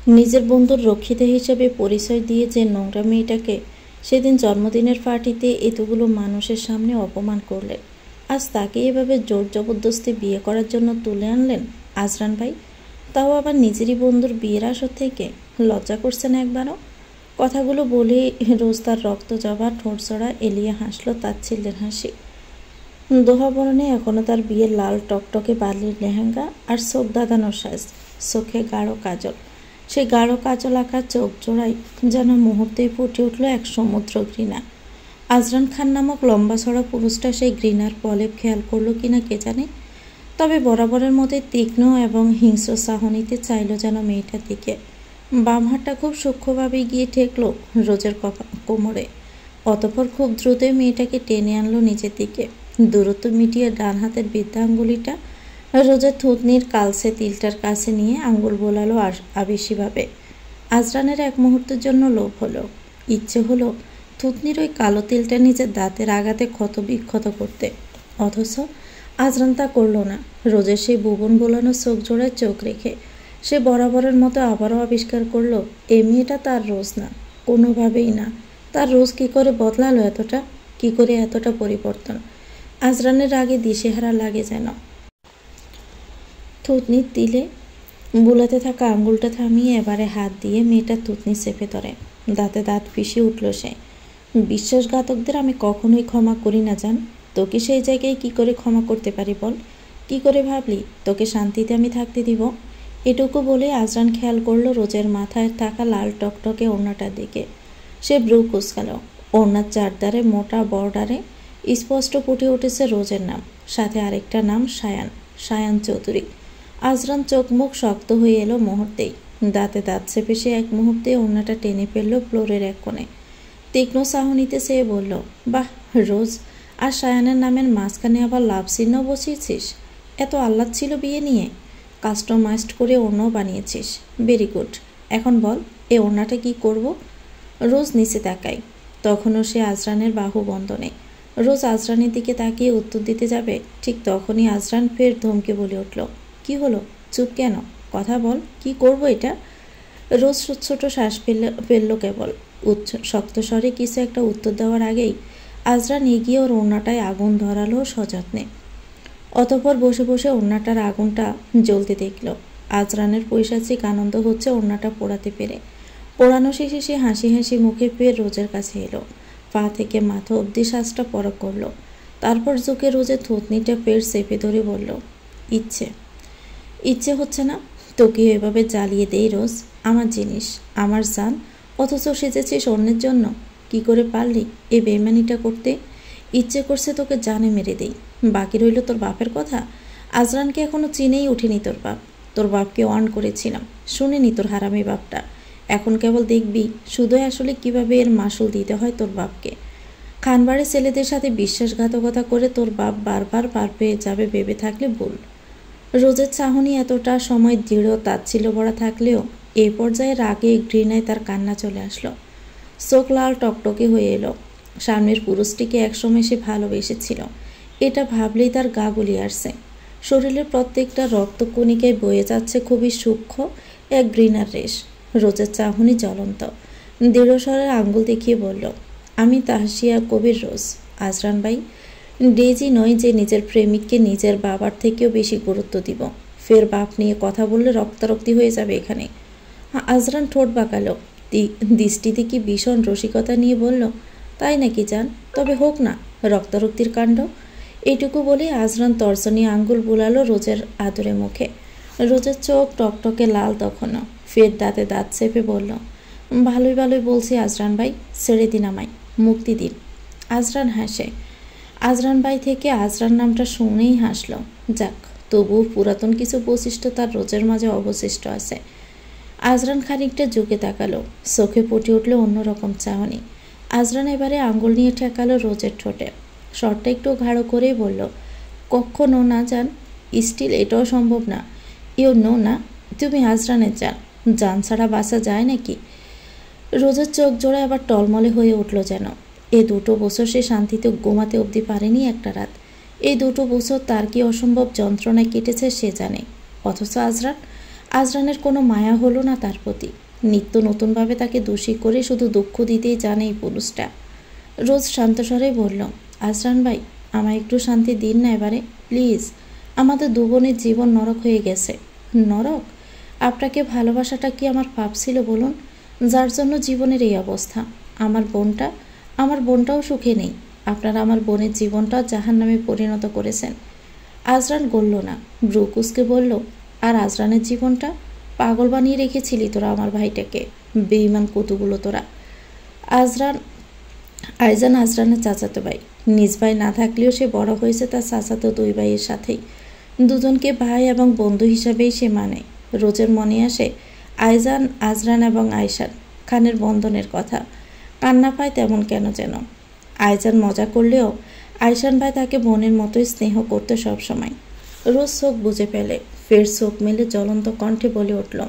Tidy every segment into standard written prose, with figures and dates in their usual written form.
নিজের বন্ধুর রক্ষিতা হিসেবে পরিচয় দিয়ে যে নোংরা মেয়েটাকে সেদিন জন্মদিনের পার্টিতে এতগুলো মানুষের সামনে অপমান করলেন, আজ তাকে এভাবে জোর জবরদস্তি বিয়ে করার জন্য তুলে আনলেন আজরান ভাই, তাও আবার নিজেরই বন্ধুর বিয়ের আসর থেকে। লজ্জা করছে না একবারও? কথাগুলো বলে রোজ তার রক্ত জবা ঠোঁটজোড়া এলিয়ে হাসলো তাচ্ছিল্যের হাসি। দোহাবরণে এখনও তার বিয়ের লাল টকটকে বালির লেহেঙ্গা আর চোখ দাদানোর সাজ, চোখে গাঢ় কাজল। সেই গাঢ় কাজল আঁকা চোখ জোড়াই যেন মুহূর্তেই ফুটে উঠল এক সমুদ্র ঘৃণা। আজরান খান নামক লম্বা ছড়া পুরুষটা সেই ঘৃণার প্রলেপ খেয়াল করলো কিনা কে জানে, তবে বরাবরের মতোই তীক্ষ্ণ এবং হিংস্র চাহনিতে চাইল যেন মেয়েটার দিকে। বাম হাতটা খুব সূক্ষ্মভাবে গিয়ে ঠেকল রোজের কোমরে। অতঃপর খুব দ্রুতই মেয়েটাকে টেনে আনলো নিচের দিকে। দূরত্ব মিটিয়ে ডান হাতের বৃদ্ধা আঙ্গুলিটা রোজের থুতনির কালসে তিলটার কাছে নিয়ে আঙ্গুল বোলালো আবেশিভাবে। আজরানের এক মুহূর্তের জন্য লোভ হলো, ইচ্ছে হলো থুতনির ওই কালো তিলটা নিজের দাঁতের আঘাতে ক্ষত বিক্ষত করতে। অথচ আজরান তা করল না। রোজের সেই ভুবন বোলানো চোখ জোড়ায় চোখ রেখে সে বরাবরের মতো আবারও আবিষ্কার করলো এই মেয়েটা তার রোজ না, কোনোভাবেই না। তার রোজ কী করে বদলালো এতটা, কী করে এতটা পরিবর্তন? আজরানের আগে দিশেহারা লাগে যেন। থুতনির তিলে বুলাতে থাকা আঙ্গুলটা থামিয়ে এবারে হাত দিয়ে মেয়েটার থুতনি চেপে ধরে। দাঁতে দাঁত পিষে উঠল সে। বিশ্বাসঘাতকদের আমি কখনোই ক্ষমা করি না জান। তোকে সেই জায়গায় কি করে ক্ষমা করতে পারি বল? কি করে ভাবলি তোকে শান্তিতে আমি থাকতে দিব? এটুকু বলে আজরান খেয়াল করলো রোজের মাথায় থাকা লাল টকটকে ওড়নাটার দিকে। সে ব্রু কুঁচকাল। ওড়নার চারধারে মোটা বর্ডারে স্পষ্ট ফুটে উঠেছে রোজের নাম, সাথে আরেকটা নাম সায়ান, সায়ান চৌধুরী। আজরান চোখ মুখ শক্ত হয়ে এলো মুহূর্তেই। দাঁতে দাঁত চেপে সে এক মুহূর্তে ওড়নাটা টেনে ফেলল ফ্লোরের এক কোণে। তীক্ষ্ণ চাহনিতে সে বলল, বাহ রোজ, আর সায়ানের নামের মাঝখানে আবার লাভ চিহ্ন বসিয়েছিস। এত আহ্লাদ ছিল বিয়ে নিয়ে? কাস্টমাইজড করে ওড়নাও বানিয়েছিস, ভেরি গুড। এখন বল এ ওড়নাটা কি করব? রোজ নিচে তাকায়। তখনও সে আজরানের বাহু বন্ধনে। রোজ আজরানের দিকে তাকিয়ে উত্তর দিতে যাবে, ঠিক তখনই আজরান ফের ধমকে বলে উঠল, কি হলো, চুপ কেন? কথা বল, কি করব এটা? রোজ ছোট শ্বাস ফেলল কেবল। শক্ত স্বরে কিছু একটা উত্তর দেওয়ার আগেই আজরান এগিয়ে ওর ওড়নাটায় আগুন ধরালো সযত্নে। অতঃপর বসে বসে ওড়নাটার আগুনটা জ্বলতে দেখল। আজরানের পৈশাচিক আনন্দ হচ্ছে ওড়নাটা পোড়াতে পেরে। পোড়ানো শেষে সে হাসি হাসি মুখে ফের রোজের কাছে এলো। পা থেকে মাথা অবধি শ্বাসটা পরক করল। তারপর ঝুঁকে রোজের থুতনিটা ফের চেপে ধরে বলল, ইচ্ছে হচ্ছে না? তোকে এভাবে জ্বালিয়ে দেই রোজ, আমার জিনিস, আমার জান, অথচ সেজেছিস অন্যের জন্য। কি করে পারলি এই বেইমানিটা করতে? ইচ্ছে করছে তোকে জানে মেরে দেই। বাকি রইল তোর বাপের কথা। আজরানকে এখনো চিনেই উঠেনি তোর বাপ। তোর বাপকে অন করেছিলাম, শুনেনি তোর হারামি বাপটা। এখন কেবল দেখবি শুধুই আসলে কিভাবে এর মাসুল দিতে হয় তোর বাপকে। খানবাড়ির ছেলেদের সাথে বিশ্বাসঘাতকতা করে তোর বাপ বারবার পার পেয়ে যাবে ভেবে থাকলে ভুল। রোজের চাহনি এতটা সময় দৃঢ় তাচ্ছিল্য ভরা থাকলেও এই পর্যায়ে রাগে ঘৃণায় তার কান্না চলে আসলো। চোখ লাল টকটকে হয়ে এলো। সামনের পুরুষটিকে একসময় সে ভালোবেসেছিল, এটা ভাবলেই তার গা গুলিয়ে আসছে। শরীরের প্রত্যেকটা রক্তকণিকায় বয়ে যাচ্ছে খুবই সূক্ষ্ম এক ঘৃণার রেশ। রোজের চাহনি জ্বলন্ত। দৃঢ়স্বরে আঙ্গুল দেখিয়ে বলল, আমি তাহসিয়া কবির রোজ। আজরান ভাই, ডেজি নয় যে নিজের প্রেমিককে নিজের বাবার থেকেও বেশি গুরুত্ব দিব। ফের বাপ নিয়ে কথা বললে রক্তারক্তি হয়ে যাবে এখানে। আজরান ঠোঁট বাঁকালো। দৃষ্টিতে কি ভীষণ রসিকতা নিয়ে বলল, তাই নাকি জান? তবে হোক না রক্তারক্তির কাণ্ড। এইটুকু বলে আজরান তর্জনী আঙ্গুল বুলালো রোজের আদরে মুখে। রোজের চোখ টকটকে লাল তখনও। ফের দাঁতে দাঁত চেপে বলল, ভালোই ভালোই বলছি আজরান ভাই, ছেড়ে দিন আমায়, মুক্তি দিন। আজরান হাসে। আজরান ভাই থেকে আজরান নামটা শুনেই হাসল। যাক, তবুও পুরাতন কিছু বৈশিষ্ট্য তার রোজের মাঝে অবশিষ্ট আছে। আজরান খানিকটা ঝুঁকে তাকালো। চোখে ফুটে উঠল অন্যরকম চাহনি। আজরান এবারে আঙ্গুল নিয়ে ঠেকালো রোজের ঠোঁটে। শরটা একটু ঘাড়ো করেই বলল, কখনো না জান, স্টিল এটাও সম্ভব না। ইউ নো না, তুমি আজরানের জান, জান ছাড়া বাঁচা যায় নাকি? রোজের চোখ জোড়া আবার টলমলে হয়ে উঠল যেন। এই 2 বছর সে শান্তিতে ঘুমাতে অবধি পারেনি একটা রাত। এই 2 বছর তার কি অসম্ভব যন্ত্রণায় কেটেছে সে জানে। অথচ আজরানের কোনো মায়া হলো না তার প্রতি। নিত্য নতুনভাবে তাকে দোষী করে শুধু দুঃখ দিতেই জানে এই পুরুষটা। রোজ শান্তস্বরে বলল, আজরান ভাই, আমায় একটু শান্তি দিন না এবারে, প্লিজ। আমাদের দু বোনের জীবন নরক হয়ে গেছে। নরক? আপনাকে ভালোবাসাটা কি আমার পাপ ছিল বলুন, যার জন্য জীবনের এই অবস্থা? আমার বোনটাও সুখে নেই। আপনারা আমার বোনের জীবনটা জাহান্নামে পরিণত করেছেন। আজরান গলল না, ব্রুকুসকে বলল, আর আজরানের জীবনটা? পাগল বানিয়ে রেখেছিলি তোরা আমার ভাইটাকে, বেঈমান কতগুলো তোরা। আইজান আজরানের চাচাতো ভাই। নিজ ভাই না থাকলেও সে বড় হয়েছে তার চাচাতো দুই ভাইয়ের সাথেই। দুজনকে ভাই এবং বন্ধু হিসাবেই সে মানে। রোজের মনে আসে আইজান, আজরান এবং আয়শান খানের বন্ধনের কথা। কান্না পায় তেমন কেন যেন। আইজান মজা করলেও আয়শান ভাই তাকে বোনের মতোই স্নেহ করতে সবসময়। রোজ চোখ বুঝে ফেলে, ফের চোখ মেলে জ্বলন্ত কণ্ঠে বলে উঠল,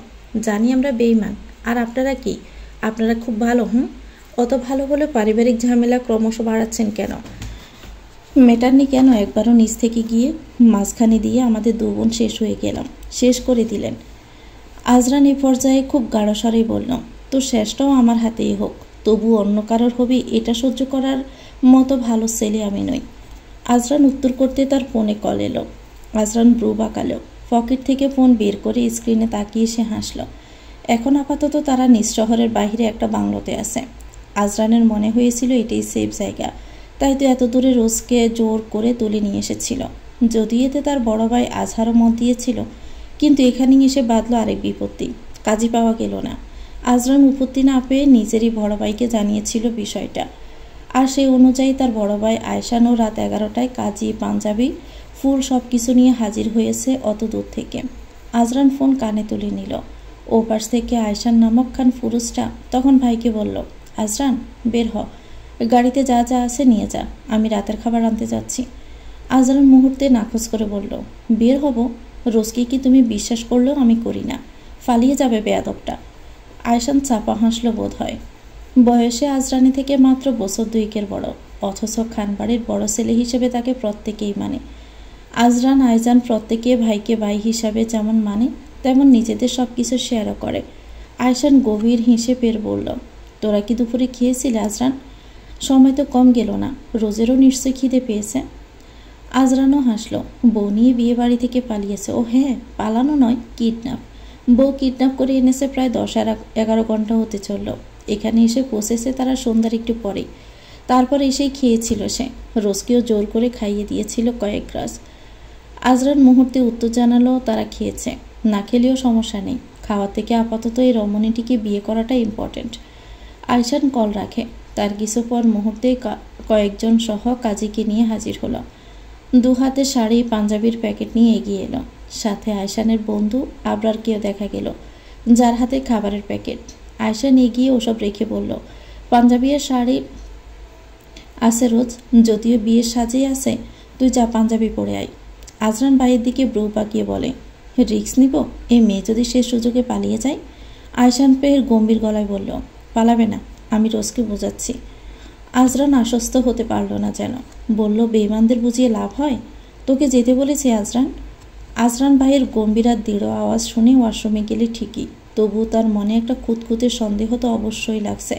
জানি আমরা বেঈমান, আর আপনারা কি? আপনারা খুব ভালো। অত ভালো হলে পারিবারিক ঝামেলা ক্রমশ বাড়াচ্ছেন কেন? মেটাননি কেন একবারও নিজ থেকে গিয়ে? মাঝখানে দিয়ে আমাদের দু বোন শেষ করে দিলেন। আজরান এই পর্যায়ে খুব গাঢ়স্বরেই বলল, তো শেষটাও আমার হাতেই হোক, তবু অন্য কারোর হবি এটা সহ্য করার মতো ভালো ছেলে আমি নই। আজরান উত্তর করতে তার ফোনে কল এলো। আজরান ব্রু বাঁকালো, পকেট থেকে ফোন বের করে স্ক্রিনে তাকিয়ে সে হাসল। এখন আপাতত তারা নিজ শহরের বাইরে একটা বাংলোতে আছে। আজরানের মনে হয়েছিল এটাই সেফ জায়গা, তাই তো এত দূরে রোজকে জোর করে তুলে নিয়ে এসেছিল। যদিও এতে তার বড় ভাই আজহারও মত দিয়েছিল, কিন্তু এখানে এসে বাঁধল আরেক বিপত্তি। কাজী পাওয়া গেল না। আজরান উপত্তি না পেয়ে নিজেরই বড় ভাইকে জানিয়েছিল বিষয়টা, আর সেই অনুযায়ী তার বড় ভাই আয়শানও রাত 11টায় কাজী, পাঞ্জাবি, ফুল সব কিছু নিয়ে হাজির হয়েছে অত দূর থেকে। আজরান ফোন কানে তুলে নিল। ওপাশ থেকে আয়শান নামক খান পুরুষটা তখন ভাইকে বলল, আজরান বের হ, গাড়িতে যা যা আছে নিয়ে যা, আমি রাতের খাবার আনতে যাচ্ছি। আজরান মুহূর্তে নাকচ করে বলল, বের হব? রোজকে কি তুমি বিশ্বাস করলেও আমি করি না, ফালিয়ে যাবে বেয়াদবটা। আয়শান চাপা হাসল বোধ হয়। বয়সে আজরানি থেকে মাত্র বছর 2 বড়, অথচ খানবাড়ির বড় ছেলে হিসেবে তাকে প্রত্যেকেই মানে। আজরান আইজান প্রত্যেকে ভাইকে ভাই হিসাবে যেমন মানে, তেমন নিজেদের সব কিছু শেয়ারও করে। আয়শান গভীর হেসে ফের বলল, তোরা কি দুপুরে খেয়েছিলে আজরান? সময় তো কম গেল না, রোজেরও নিশ্চয়ই খিদে পেয়েছে। আজরানও হাসল। বউ নিয়ে বিয়ে বাড়ি থেকে পালিয়েছে। ও হ্যাঁ, পালানো নয়, কিডন্যাপ। বউ কিডন্যাপ করে এনেছে প্রায় 10-11 ঘন্টা হতে চলল। এখানে এসে পৌঁছেছে তারা সন্ধ্যার একটু পরেই। তারপর এসেই খেয়েছিল সে। রোজকেও জোর করে খাইয়ে দিয়েছিল কয়েক গ্রাস। আজরান মুহূর্তে উত্তর জানালো তারা খেয়েছে, না খেলেও সমস্যা নেই, খাওয়া থেকে আপাতত এই রমণীটিকে বিয়ে করাটা ইম্পর্টেন্ট। আয়শান কল রাখে। তার কিছু পর মুহূর্তেই কয়েকজন সহ কাজীকে নিয়ে হাজির হলো। 2 হাতে শাড়ি, পাঞ্জাবির প্যাকেট নিয়ে এগিয়ে এলো। সাথে আয়শানের বন্ধু আবরারকেও দেখা গেল, যার হাতে খাবারের প্যাকেট। আয়শান এগিয়ে ওসব রেখে বলল, পাঞ্জাবি আর শাড়ি আছে রোজ, যদিও বিয়ের সাজেই আছে, তুই যা পাঞ্জাবি পরে আয়। আজরান ভাইয়ের দিকে ব্রু পাকিয়ে বলে, রিক্স নিব? এ মেয়ে যদি সে সুযোগে পালিয়ে যায়? আয়শান ফের গম্ভীর গলায় বলল, পালাবে না, আমি রোজকে বোঝাচ্ছি। আজরান আশ্বস্ত হতে পারল না যেন। বলল, বেঈমানদের বুঝিয়ে লাভ হয়? তোকে যেতে বলেছে আজরান? আজরান ভাইয়ের গম্ভীর আর দৃঢ় আওয়াজ শুনে ওয়াশরুমে গেলে ঠিকই, তবু তার মনে একটা খুঁতখুঁতে সন্দেহ তো অবশ্যই লাগছে,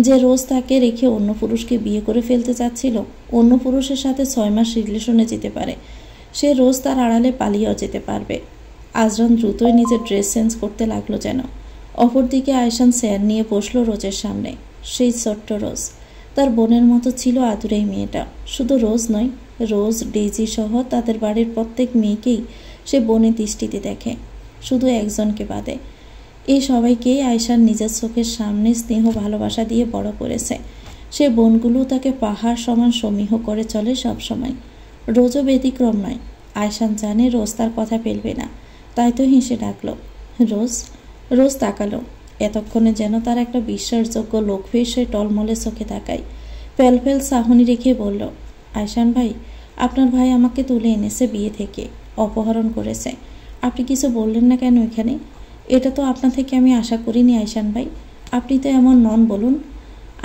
যে রোজ তাকে রেখে অন্য পুরুষকে বিয়ে করে ফেলতে চাচ্ছিল। অন্য পুরুষের সাথে 6 মাস রিলেশনে যেতে পারে, সে রোজ তার আড়ালে পালিয়েও যেতে পারবে। আজরান দ্রুতই নিজের ড্রেস চেঞ্জ করতে লাগলো যেন। অপরদিকে আয়শান চেয়ার নিয়ে বসলো রোজের সামনে। সেই ছোট্ট রোজ, তার বোনের মতো ছিল আদুরে মেয়েটা। শুধু রোজ নয়, রোজ, ডেইজি সহ তাদের বাড়ির প্রত্যেক মেয়েকেই সে বোনের দৃষ্টিতে দেখে, শুধু একজনকে বাদে। এই সবাইকেই আয়শান নিজের চোখের সামনে স্নেহ ভালোবাসা দিয়ে বড় করেছে। সে বোনগুলো তাকে পাহাড় সমান সমীহ করে চলে সব সময়। রোজও ব্যতিক্রম নয়। আয়শান জানে রোজ তার কথা ফেলবে না, তাই তো হেসে ডাকলো, রোজ। রোজ তাকালো। এতক্ষণে যেন তার একটা বিশ্বাসযোগ্য লোক হয়ে সে টলমলে চোখে তাকায়। ফেলফেল চাহনি রেখে বলল, আয়শান ভাই, আপনার ভাই আমাকে তুলে এনেছে বিয়ে থেকে, অপহরণ করেছে। আপনি কিছু বললেন না কেন এখানে? এটা তো আপনা থেকে আমি আশা করিনি আয়শান ভাই, আপনি তো এমন নন বলুন।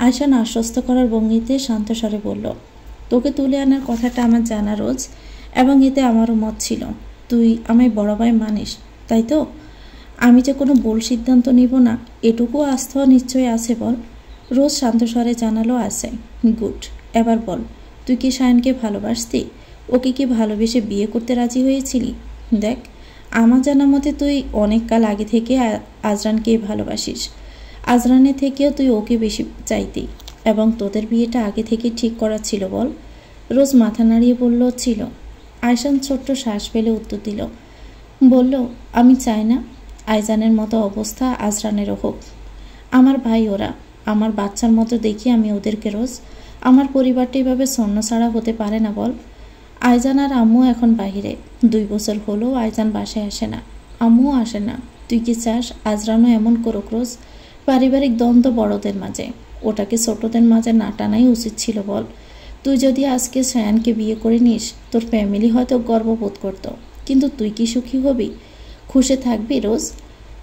আয়শান আশ্বস্ত করার ভঙ্গিতে শান্ত স্বরে বলল, তোকে তুলে আনার কথাটা আমার জানা রোজ, এবং এতে আমারও মত ছিল। তুই আমায় বড় ভাই মানিস, তাই তো? আমি যে কোনো ভুল সিদ্ধান্ত নিব না এটুকু আস্থা নিশ্চয়ই আছে বল। রোজ শান্ত স্বরে জানালো আছে। গুড, এবার বল, তুই কি সায়নকে ভালোবাসতি? ওকে কি ভালোবেসে বিয়ে করতে রাজি হয়েছিলি? দেখ, আমার জানা মতে তুই অনেক কাল আগে থেকে আজরানকে ভালোবাসিস। আজরানের থেকেও তুই ওকে বেশি চাইতি, এবং তোদের বিয়েটা আগে থেকে ঠিক করা ছিল বল। রোজ মাথা নাড়িয়ে বলল, ছিল। আয়শান ছোট্ট শ্বাস ফেলে উত্তর দিল, বলল, আমি চাই না আইজানের মতো অবস্থা আজরানেরও হোক। আমার ভাই ওরা, আমার বাচ্চার মতো দেখি আমি ওদেরকে রোজ। আমার পরিবারটা এভাবে ছন্নছাড়া হতে পারে না বল। আইজান আর আম্মু এখন বাহিরে, 2 বছর হলো আইজান বাসায় আসে না, আম্মুও আসে না। তুই কি চাস আজরানও এমন করুক রোজ? পারিবারিক দ্বন্দ্ব বড়দের মাঝে, ওটাকে ছোটদের মাঝে না টানাই উচিত ছিল বল। তুই যদি আজকে সায়ানকে বিয়ে করে নিস, তোর ফ্যামিলি হয়তো গর্ববোধ করত, কিন্তু তুই কি সুখী হবি? খুশি থাকবি রোজ?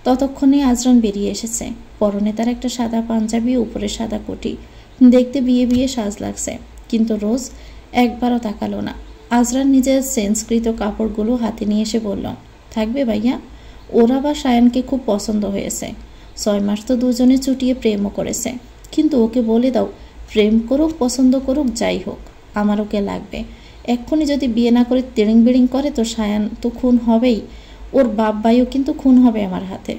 ততক্ষণে আজরান বেরিয়ে এসেছে। পরনে তার একটা সাদা পাঞ্জাবি, উপরে সাদা কোটি, দেখতে বিয়ে বিয়ে সাজ লাগছে, কিন্তু রোজ একবারও তাকালো না। আজরান নিজের চেঞ্জকৃত কাপড়গুলো হাতে নিয়ে এসে বলল, থাকবে ভাইয়া? ওরা বা সায়ানকে খুব পছন্দ হয়েছে। 6 মাস তো দুজনে চুটিয়ে প্রেমও করেছে, কিন্তু ওকে বলে দাও, প্রেম করুক পছন্দ করুক যাই হোক, আমার ওকে লাগবে। এক্ষুনি যদি বিয়ে না করে তেড়িং বেড়িং করে তো সায়ান তো খুন হবেই, ওর বাপ ভাইও কিন্তু খুন হবে আমার হাতে।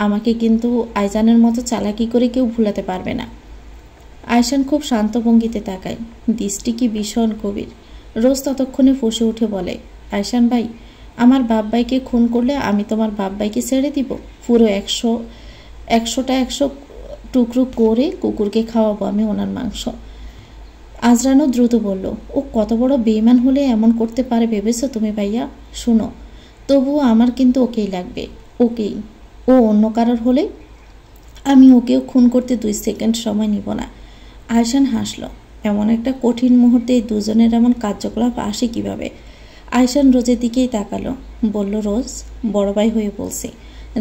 আমাকে কিন্তু আইজানের মতো চালাকি করে কেউ ভুলাতে পারবে না। আয়শান খুব শান্ত ভঙ্গিতে তাকায়, দৃষ্টি কি ভীষণ গভীর। রোজ ততক্ষণে ফুঁসে উঠে বলে, আয়শান ভাই, আমার বাপ ভাইকে খুন করলে আমি তোমার বাপ ভাইকে ছেড়ে দিব? পুরো 100 টুকরো করে কুকুরকে খাওয়াবো আমি ওনার মাংস। আজরানও দ্রুত বলল, ও কত বড় বেঈমান হলে এমন করতে পারে ভেবেছো তুমি ভাইয়া? শুনো, তবুও আমার কিন্তু ওকেই লাগবে, ওকেই। ও অন্য কারোর হলে আমি ওকেও খুন করতে 2 সেকেন্ড সময় নিব না। আয়শান হাসল। এমন একটা কঠিন মুহূর্তে এই দুজনের এমন কার্যকলাপ আসে কিভাবে? আয়শান রোজের দিকেই তাকালো, বলল, রোজ, বড় ভাই হয়ে বলছি,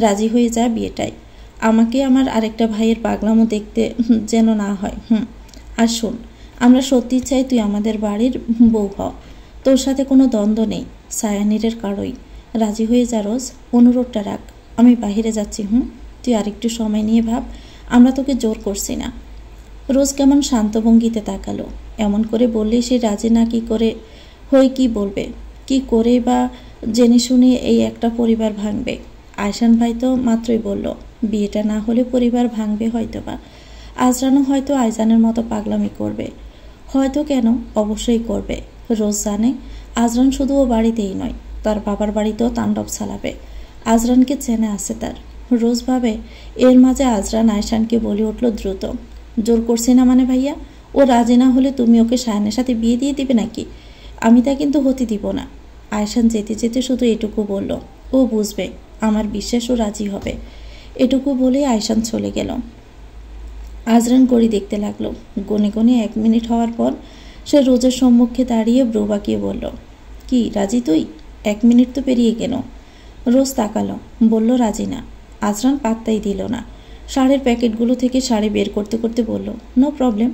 রাজি হয়ে যা বিয়েটাই। আমাকে আমার আরেকটা ভাইয়ের পাগলামো দেখতে যেন না হয়। আর শোন, আমরা সত্যি চাই তুই আমাদের বাড়ির বউ হ, তোর সাথে কোনো দ্বন্দ্ব নেই, সায়ানিরের কারোই। রাজি হয়ে যা রোজ, অনুরোধটা রাখ। আমি বাহিরে যাচ্ছি। তুই আরেকটু সময় নিয়ে ভাব, আমরা তোকে জোর করছি না। রোজ কেমন শান্ত ভঙ্গিতে তাকালো। এমন করে বললে সে রাজি না কি করে হয়ে কি বলবে? কি করে বা জেনে শুনে এই একটা পরিবার ভাঙবে? আয়শান ভাই তো মাত্রই বলল, বিয়েটা না হলে পরিবার ভাঙবে হয়তো বা। আজরানও হয়তো আইজানের মতো পাগলামি করবে। হয়তো কেন, অবশ্যই করবে। রোজ জানে আজরান শুধু ও বাড়িতেই নয়, তার বাবার বাড়িতেও তাণ্ডব চালাবে। আজরানকে চেনে আছে তার। রোজ ভাবে, এর মাঝে আজরান আয়শানকে বলে উঠল দ্রুত, জোর করছি না মানে ভাইয়া? ও রাজি না হলে তুমি ওকে সায়নের সাথে বিয়ে দিয়ে দিবে নাকি? আমি তা কিন্তু হতে দিব না। আয়শান যেতে যেতে শুধু এটুকু বলল, ও বুঝবে, আমার বিশ্বাস ও রাজি হবে। এটুকু বলে আয়শান চলে গেল। আজরান ঘড়ি দেখতে লাগলো। গনে গনে 1 মিনিট হওয়ার পর সে রোজের সম্মুখে দাঁড়িয়ে ব্রু বাঁকিয়ে বলল, কি রাজি তুই? 1 মিনিট তো পেরিয়ে গেল। রোজ তাকালো, বলল, রাজি না। আজরান পাত্তাই দিল না। শাড়ির প্যাকেটগুলো থেকে শাড়ি বের করতে করতে বলল, নো প্রবলেম,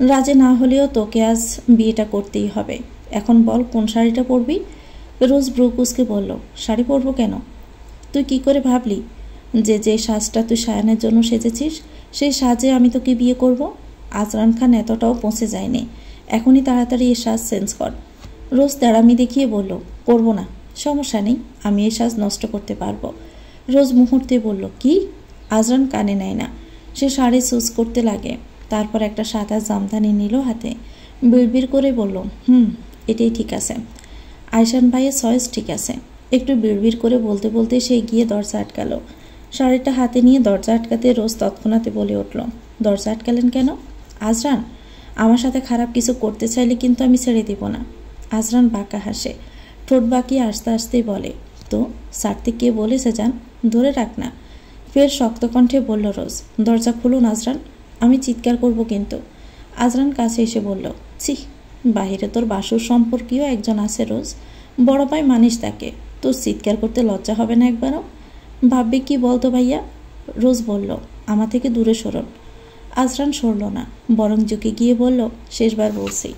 রাজি না হলেও তোকে আজ বিয়েটা করতেই হবে। এখন বল কোন শাড়িটা পরবি? রোজ ব্রু কুঁচকে বলল, শাড়ি পরবো কেন? তুই কি করে ভাবলি যে সাজটা তুই সায়ানের জন্য সেজেছিস সেই সাজে আমি তোকে বিয়ে করব? আজরান খান এতটাও পৌঁছে যায়নি, এখনই তাড়াতাড়ি এই সাজ চেঞ্জ কর। রোজ তেড়ামি দেখিয়ে বলল, করবো না। সমস্যা নেই, আমি এই সাজ নষ্ট করতে পারবো। রোজ মুহূর্তে বলল, কি? আজরান কানে নেয় না। সে শাড়ি চুজ করতে লাগে, তারপর একটা সাদা জামদানি নিল হাতে, বিড়বিড় করে বলল, এটাই ঠিক আছে। আয়শান ভাইয়ের চয়েস ঠিক আছে। একটু বিড়বিড় করে বলতে বলতে সে গিয়ে দরজা আটকালো। শাড়িটা হাতে নিয়ে দরজা আটকাতে রোজ তৎক্ষণাতে বলে উঠল, দরজা আটকালেন কেন? আজরান, আমার সাথে খারাপ কিছু করতে চাইলে কিন্তু আমি ছেড়ে দিব না। আজরান বাঁকা হাসে, ঠোঁট বাঁকিয়ে আস্তে আস্তেই বলে, তো ছাড়তে কে বলেছে জান? ধরে রাখ না। ফের শক্ত কণ্ঠে বলল রোজ, দরজা খুলুন আজরান, আমি চিৎকার করব কিন্তু। আজরান কাছে এসে বলল, ছি, বাহিরে তোর বাসুর সম্পর্কীয় একজন আছে রোজ, বড় ভাই মানিস তাকে, তোর চিৎকার করতে লজ্জা হবে না একবারও? ভাববে কি বলতো ভাইয়া? রোজ বলল, আমার থেকে দূরে সরুন। আজরান সরল না, বরং ঝুঁকে গিয়ে বলল, শেষবার বলছি,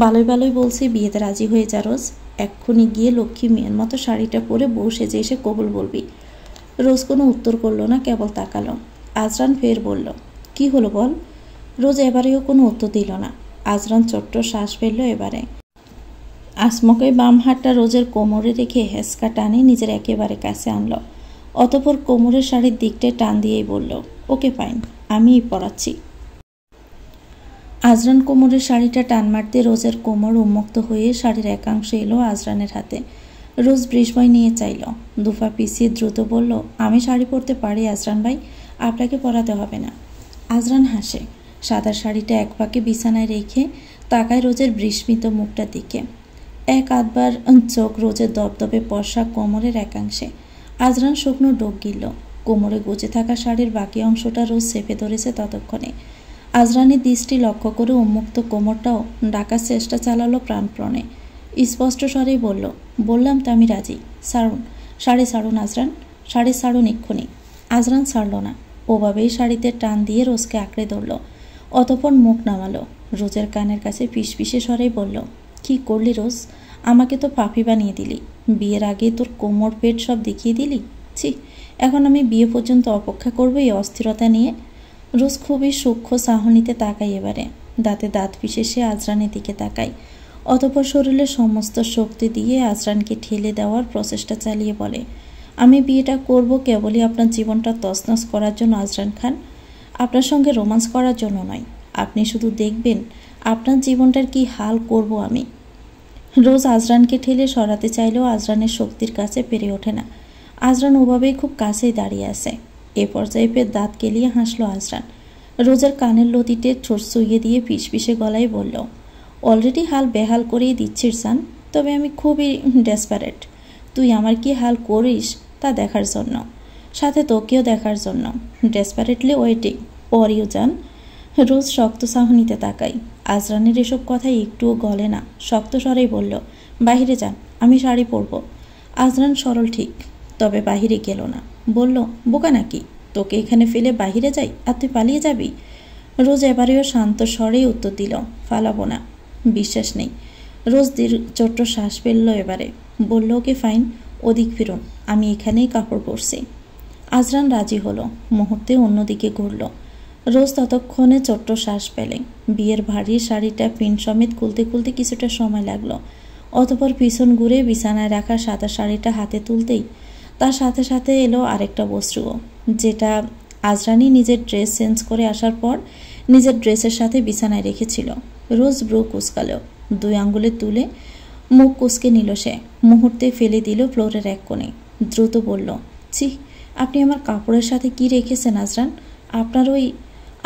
ভালোই ভালোই বলছি, বিয়েতে রাজি হয়ে যা রোজ। এক্ষুনি গিয়ে লক্ষ্মী মেয়ের মতো শাড়িটা পরে বউ সেজে এসে কবুল বলবি। রোজ কোনো উত্তর করলো না, কেবল তাকালো। আজরান ফের বলল, কি হলো বল? রোজ এবারেও কোনো উত্তর দিল না। আজরান ছোট্ট শ্বাস ফেলল এবারে। আসমকে বাম হাতটা রোজের কোমরে রেখে হেঁচকা টানে নিজের একেবারে কাছে আনলো। অতঃপর কোমরের শাড়ির দিকটায় টান দিয়েই বলল, ওকে ফাইন, আমিই পরাচ্ছি। আজরান কোমরের শাড়িটা টান মারতে রোজের কোমর উন্মুক্ত হয়ে শাড়ির একাংশ এলো আজরানের হাতে। রোজ বিস্ময় নিয়ে চাইল, দুফা পিছিয়ে দ্রুত বলল, আমি শাড়ি পরতে পারি আজরান ভাই, আপনাকে পরাতে হবে না। আজরান হাসে, সাদা শাড়িটা এক পাকে বিছানায় রেখে তাকায় রোজের বিস্মিত মুখটার দিকে। এক আধবার চোখ রোজের দপদপে পশা কোমরের একাংশে। আজরান শুকনো ডোক গিলল। কোমরে গুজে থাকা শাড়ির বাকি অংশটা রোজ চেপে ধরেছে ততক্ষণে। আজরানের দৃষ্টি লক্ষ্য করে উন্মুক্ত কোমরটাও ডাকার চেষ্টা চালালো প্রাণপণে। স্পষ্ট স্বরেই বলল, বললাম তো আমি রাজি, ছাড়ুন, শাড়ি ছাড়ুন আজরান, শাড়ি ছাড়ুন এক্ষুনি। আজরান ছাড়ল না, ওভাবেই শাড়িতে টান দিয়ে রোজকে আঁকড়ে ধরল। অতঃপর মুখ নামালো, রোজের কানের কাছে পিসপিসে স্বরেই বলল, কি করলি রোজ? আমাকে তো পাপি বানিয়ে দিলি, বিয়ের আগে তোর কোমর পেট সব দেখিয়ে দিলি। ছি, এখন আমি বিয়ে পর্যন্ত অপেক্ষা করবো এই অস্থিরতা নিয়ে। রোজ খুবই সূক্ষ্ম চাহনিতে তাকাই এবারে, দাঁতে দাঁত পিষে সে আজরানের দিকে তাকায়। অতঃপর শরীরের সমস্ত শক্তি দিয়ে আজরানকে ঠেলে দেওয়ার প্রচেষ্টা চালিয়ে বলে, আমি বিয়েটা করব কেবলই আপনার জীবনটা তছনছ করার জন্য আজরান খান, আপনার সঙ্গে রোমান্স করার জন্য নয়। আপনি শুধু দেখবেন আপনার জীবনটার কি হাল করব আমি। রোজ আজরানকে ঠেলে সরাতে চাইলেও আজরানের শক্তির কাছে পেরে ওঠে না। আজরান ওভাবেই খুব কাছেই দাঁড়িয়ে আছে। এ পর্যায়ে ফের দাঁত কেলিয়ে হাসল আজরান। রোজের কানের লতিতে ঠোঁট চুইয়ে দিয়ে পিসপিসে গলায় বলল, অলরেডি হাল বেহাল করেই দিচ্ছিস জান, তবে আমি খুবই ডেসপারেট। তুই আমার কি হাল করিস তা দেখার জন্য, সাথে তোকেও দেখার জন্য। ডেসপারেটলি ওয়েটিং ফর ইউ জান। রোজ শক্ত চাহনিতে তাকাই। আজরানের এসব কথাই একটুও গলে না, শক্ত স্বরেই বলল, বাহিরে যান, আমি শাড়ি পরব। আজরান সরল ঠিক, তবে বাহিরে গেল না। বলল, বোকা নাকি, তোকে এখানে ফেলে বাহিরে যাই আর তুই পালিয়ে যাবি? রোজ এবারেও শান্ত স্বরেই উত্তর দিল, পালাবো না। বিশ্বাস নেই। রোজ ছোট্ট শ্বাস ফেলল এবারে, বলল, ওকে ফাইন, ওদিক ফিরুন, আমি এখানেই কাপড় পরছি। আজরান রাজি হলো, মুহূর্তে অন্যদিকে ঘুরল। রোজ ততক্ষণে ছোট্ট শ্বাস পেলে। বিয়ের ভারী শাড়িটা পিন সমেত খুলতে খুলতে কিছুটা সময় লাগলো। অতঃপর পিছন ঘুরে বিছানায় রাখা সাদা শাড়িটা হাতে তুলতেই তার সাথে সাথে এলো আরেকটা বস্ত্রও, যেটা আজরানি নিজের ড্রেস চেঞ্জ করে আসার পর নিজের ড্রেসের সাথে বিছানায় রেখেছিল। রোজ ব্রু কুচকালো, 2 আঙ্গুলে তুলে মুখ কুচকে নিল সে। মুহূর্তে ফেলে দিল ফ্লোরের এক কোণে। দ্রুত বলল, ছি, আপনি আমার কাপড়ের সাথে কি রেখেছেন আজরান? আপনার ওই।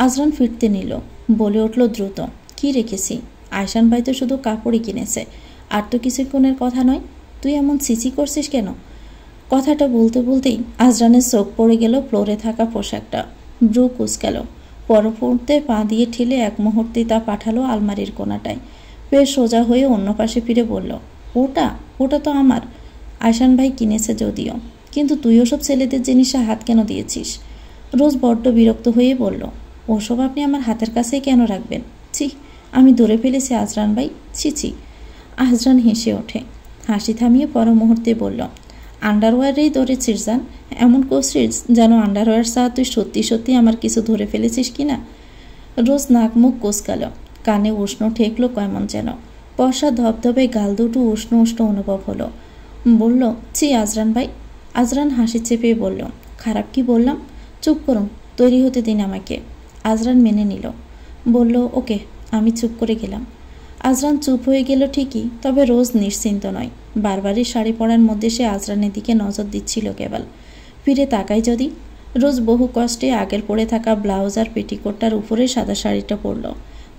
আজরান ফিরতে নিল, বলে উঠল দ্রুত, কি রেখেছি? আয়শান ভাই তো শুধু কাপড়ই কিনেছে, আর তো কিছুক্ষণের কথা নয়। তুই এমন ছিচি করছিস কেন? কথাটা বলতে বলতেই আজরানের চোখ পড়ে গেল ফ্লোরে থাকা পোশাকটা। ব্রু কুচকাল, পরপূর্তে পা দিয়ে ঠেলে এক মুহূর্তেই তা পাঠালো আলমারির কোণাটায়। ফের সোজা হয়ে অন্য পাশে ফিরে বলল, ওটা ওটা তো আমার। আয়শান ভাই কিনেছে যদিও, কিন্তু তুই ওসব ছেলেদের জিনিসে হাত কেন দিয়েছিস? রোজ বড্ড বিরক্ত হয়ে বলল, ওসব আপনি আমার হাতের কাছেই কেন রাখবেন? ছি, আমি ধরে ফেলেছি আজরান ভাই, ছি ছি। আজরান হেসে ওঠে, হাসি থামিয়ে পর মুহূর্তে বলল, আন্ডারওয়্যারেই ধরেছিস জান, এমন করছিস যেন আন্ডারওয়্যার ছাড়া তুই সত্যি সত্যি আমার কিছু ধরে ফেলেছিস কি না। রোজ নাক মুখ কোচকাল, কানে উষ্ণ ঠেকলো কেমন যেন। পশা ধবধবে গাল দুটো উষ্ণ উষ্ণ অনুভব হলো। বলল, ছি আজরান ভাই। আজরান হাসি চেপে বলল, খারাপ কি বললাম? চুপ করুন, তৈরি হতে দিন আমাকে। আজরান মেনে নিল, বলল, ওকে। আমি চুপ করে গেলাম। আজরান চুপ হয়ে গেল ঠিকই, তবে রোজ নিশ্চিন্ত নয়। বারবারই শাড়ি পরার মধ্যে সে আজরানের দিকে নজর দিচ্ছিল কেবল। ফিরে তাকাই যদি। রোজ বহু কষ্টে আগের পরে থাকা ব্লাউজ আর পেটিকোটটার উপরে সাদা শাড়িটা পরল,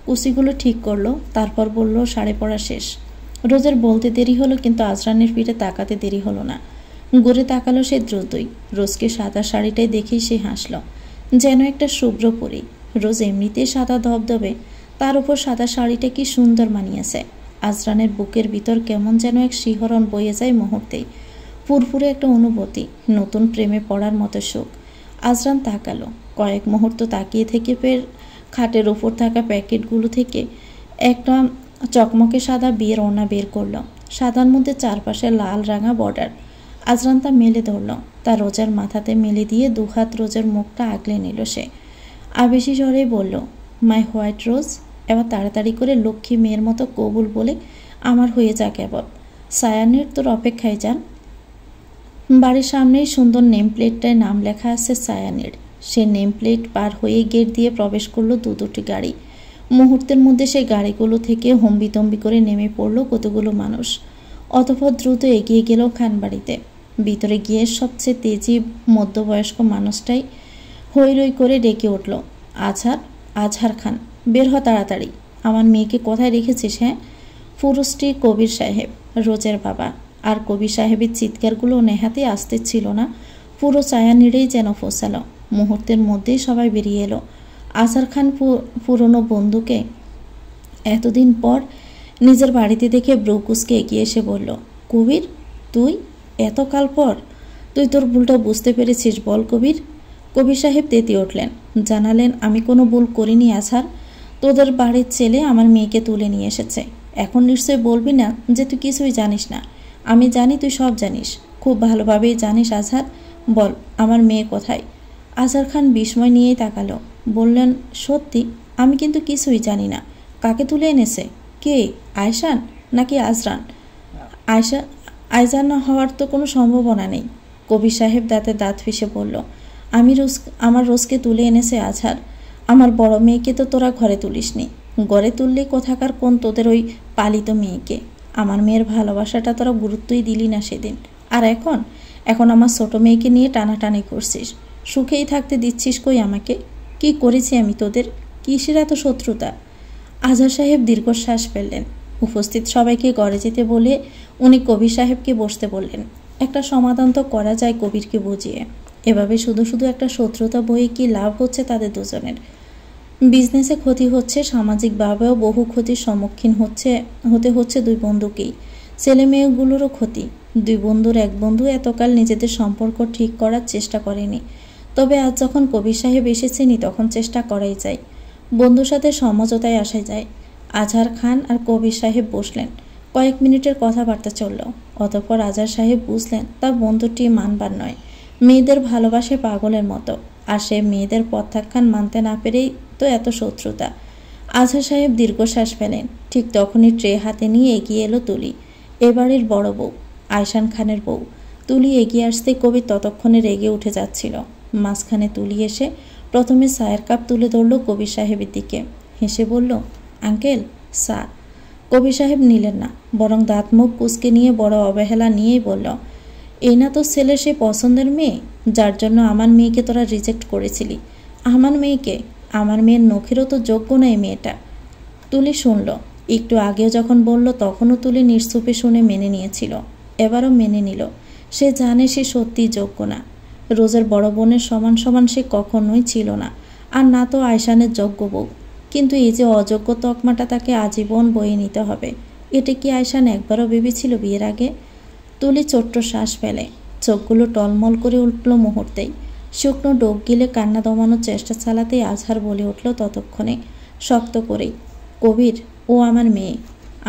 কুচিগুলো ঠিক করলো, তারপর বলল, শাড়ি পরা শেষ। রোজের বলতে দেরি হলো, কিন্তু আজরানের ফিরে তাকাতে দেরি হলো না। ঘুরে তাকালো সে দ্রুতই। রোজকে সাদা শাড়িটাই দেখেই সে হাসল, যেন একটা শুভ্র পরী। রোজ এমনিতে সাদা ধবধবে, তার উপর সাদা শাড়িটা কি সুন্দর মানিয়েছে। আজরানের বুকের ভিতর কেমন যেন এক শিহরণ বয়ে যায় মুহূর্তেই, ফুরফুরে একটা অনুভূতি, নতুন প্রেমে পড়ার মতো সুখ। আজরান তাকালো, কয়েক মুহূর্ত তাকিয়ে থেকে ফের খাটের ওপর থাকা প্যাকেটগুলো থেকে একটা চকমকে সাদা বিয়ের ওড়না বের করল। সাদার মধ্যে চারপাশে লাল রাঙা বর্ডার। আজরান তা মেলে ধরল, তা রোজার মাথাতে মেলে দিয়ে দুহাত রোজার মুখটা আগলে নিল সে। আবেশী স্বরে বলল, মাই হোয়াইট রোজ, এবার তাড়াতাড়ি করে লক্ষ্মী মেয়ের মতো কবুল বলে আমার হয়ে যা কেবল। সায়ানের তোর অপেক্ষায় যান। বাড়ির সামনেই সুন্দর নেম প্লেটটায় নাম লেখা আছে সায়ানের। সে নেম প্লেট পার হয়ে গেট দিয়ে প্রবেশ করলো দুটি গাড়ি। মুহূর্তের মধ্যে সেই গাড়িগুলো থেকে হম্বিতম্বি করে নেমে পড়ল কতগুলো মানুষ। অতঃপর দ্রুত এগিয়ে গেল খানবাড়িতে। ভিতরে গিয়ে সবচেয়ে তেজি মধ্যবয়স্ক মানুষটাই হৈ রই করে ডেকে উঠল, আজহার, আজহার খান, বের হ তাড়াতাড়ি। আমার মেয়েকে কোথায় রেখেছিস? হ্যাঁ? পুরুষটি কবির সাহেব, রোজের বাবা। আর কবির সাহেবের চিৎকারগুলো নেহাতে আসতে ছিল না, পুরো ছায়ানিড়েই যেন ফোসালো। মুহূর্তের মধ্যেই সবাই বেরিয়ে এলো। আজহার খান পুরনো বন্ধুকে এতদিন পর নিজের বাড়িতে দেখে ব্রুকুসকে এগিয়ে এসে বলল, কবির, তুই? এতকাল পর? তুই তোর ভুলটা বুঝতে পেরেছিস, বল কবির। কবির সাহেব তেতে উঠলেন, জানালেন, আমি কোনো ভুল করিনি আজহার। তোদের বাড়ির ছেলে আমার মেয়েকে তুলে নিয়ে এসেছে। এখন নিশ্চয়ই বলবি না যে তুই কিছুই জানিস না। আমি জানি তুই সব জানিস, খুব ভালোভাবেই জানিস আজহার। বল, আমার মেয়ে কোথায়? আজহার খান বিস্ময় নিয়েই তাকালো। বললেন, সত্যি? আমি কিন্তু কিছুই জানি না। কাকে তুলে এনেছে? কে? আয়শান নাকি আজরান? আয়জান হওয়ার তো কোনো সম্ভাবনা নেই। কবির সাহেব দাঁতে দাঁত ফেসে বলল, আমার রোজকে তুলে এনেছে আজহার। আমার বড় মেয়েকে তো তোরা ঘরে তুলিসনি। ঘরে তুললে কোথাকার কোন তোদের ওই পালিত মেয়েকে। আমার মেয়ের ভালোবাসাটা তোরা গুরুত্বই দিলি না সেদিন। আর এখন আমার ছোট মেয়েকে নিয়ে টানাটানি করছিস। সুখেই থাকতে দিচ্ছিস কই আমাকে? কি করেছি আমি তোদের? কিসের এত শত্রুতা? আজহার সাহেব দীর্ঘশ্বাস ফেললেন। উপস্থিত সবাইকে ঘরে যেতে বলে উনি কবির সাহেবকে বসতে বললেন। একটা সমাধান তো করা যায় কবিরকে বুঝিয়ে। এভাবে শুধু শুধু একটা শত্রুতা বয়ে কি লাভ হচ্ছে তাদের দুজনের? বিজনেসে ক্ষতি হচ্ছে, সামাজিকভাবেও বহু ক্ষতির সম্মুখীন হতে হচ্ছে দুই বন্ধুকেই। ছেলে মেয়েগুলোরও ক্ষতি। দুই বন্ধুর এক বন্ধু এতকাল নিজেদের সম্পর্ক ঠিক করার চেষ্টা করেনি, তবে আজ যখন কবির সাহেব এসেছেনি তখন চেষ্টা করাই যায়। বন্ধুর সাথে সমঝোতায় আসা যায়। আজহার খান আর কবির সাহেব বসলেন। কয়েক মিনিটের কথাবার্তা চলল। অতঃপর আজহার সাহেব বুঝলেন তার বন্ধুটি মানবার নয়, মেয়েদের ভালোবাসে পাগলের মতো। আর সে মেয়েদের প্রত্যাখ্যান মানতে না পেরেই তো এত শত্রুতা। আজহার সাহেব দীর্ঘশ্বাস ফেলেন। ঠিক তখনই ট্রে হাতে নিয়ে এগিয়ে এলো তুলি, এবাড়ির বড় বউ, আয়শান খানের বউ। তুলি এগিয়ে আসতে কবির ততক্ষণে রেগে উঠে যাচ্ছিল। মাঝখানে তুলি এসে প্রথমে চায়ের কাপ তুলে ধরল কবির সাহেবের দিকে। হেসে বলল, আঙ্কেল, চা। কবির সাহেব নিলেন না, বরং দাঁত মুখ কুঁচকে নিয়ে বড় অবহেলা নিয়েই বলল, এই না তো ছেলে সে পছন্দের মেয়ে, যার জন্য আমার মেয়েকে তোরা রিজেক্ট করেছিলি। আমার মেয়েকে? আমার মেয়ের নখেরও তো যোগ্য না এই মেয়েটা। তুলি শুনল। একটু আগেও যখন বলল তখনও তুলি নিশ্চুপে শুনে মেনে নিয়েছিল। এবারও মেনে নিল। সে জানে সে সত্যিই যোগ্য না। রোজের বড় বোনের সমান সমান সে কখনোই ছিল না, আর না তো আয়শানের যোগ্য বউ। কিন্তু এই যে অযোগ্য তকমাটা তাকে আজীবন বয়ে নিতে হবে, এটা কি আয়শান একবারও ভেবেছিল বিয়ের আগে? তুলি ছোট্ট শ্বাস ফেলে, চোখগুলো টলমল করে উঠল মুহূর্তেই। শুকনো ডোক গিলে কান্না দমানোর চেষ্টা চালাতেই আজহার বলে উঠল ততক্ষণে শক্ত করেই, কবির, ও আমার মেয়ে,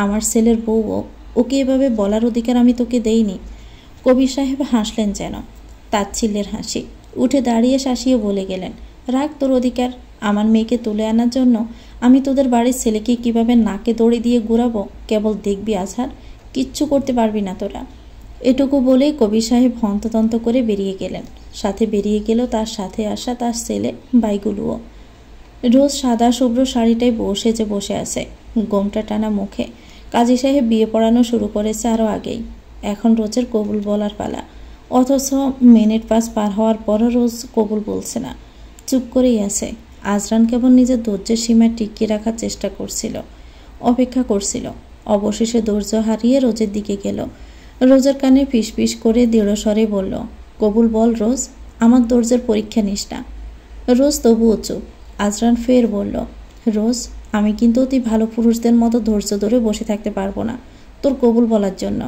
আমার ছেলের বউ। ওকে এভাবে বলার অধিকার আমি তোকে দেইনি। কবির সাহেব হাসলেন যেন তাচ্ছিল্যের হাসি। উঠে দাঁড়িয়ে শাসিয়ে বলে গেলেন, রাখ তোর অধিকার। আমার মেয়েকে তুলে আনার জন্য আমি তোদের বাড়ির ছেলেকে কিভাবে নাকে দড়ি দিয়ে ঘুরাবো কেবল দেখবি আজহার। কিচ্ছু করতে পারবি না তোরা। এটুকু বলেই কবির সাহেব হন্ততন্ত করে বেরিয়ে গেলেন। সাথে বেরিয়ে গেল তার সাথে আসা তার ছেলে বাইগুলুও। রোজ সাদা শুভ্র শাড়িটাই সেজে বসে আছে, গোমটা টানা মুখে। কাজী সাহেব বিয়ে পড়ানো শুরু করেছে আরও আগেই। এখন রোজের কবুল বলার পালা। অথচ মিনিট 5 পার হওয়ার পরও রোজ কবুল বলছে না, চুপ করেই আছে। আজরান কেবল নিজের ধৈর্যের সীমায় টিকিয়ে রাখার চেষ্টা করছিল, অপেক্ষা করছিল। অবশেষে ধৈর্য হারিয়ে রোজের দিকে গেল। রোজের কানে ফিসফিস করে দৃঢ়স্বরে বলল, কবুল বল রোজ, আমার ধৈর্যের পরীক্ষা নিস না। রোজ তবুও চুপ। আজরান ফের বলল, রোজ, আমি কিন্তু অতি ভালো পুরুষদের মতো ধৈর্য ধরে বসে থাকতে পারবো না তোর কবুল বলার জন্য।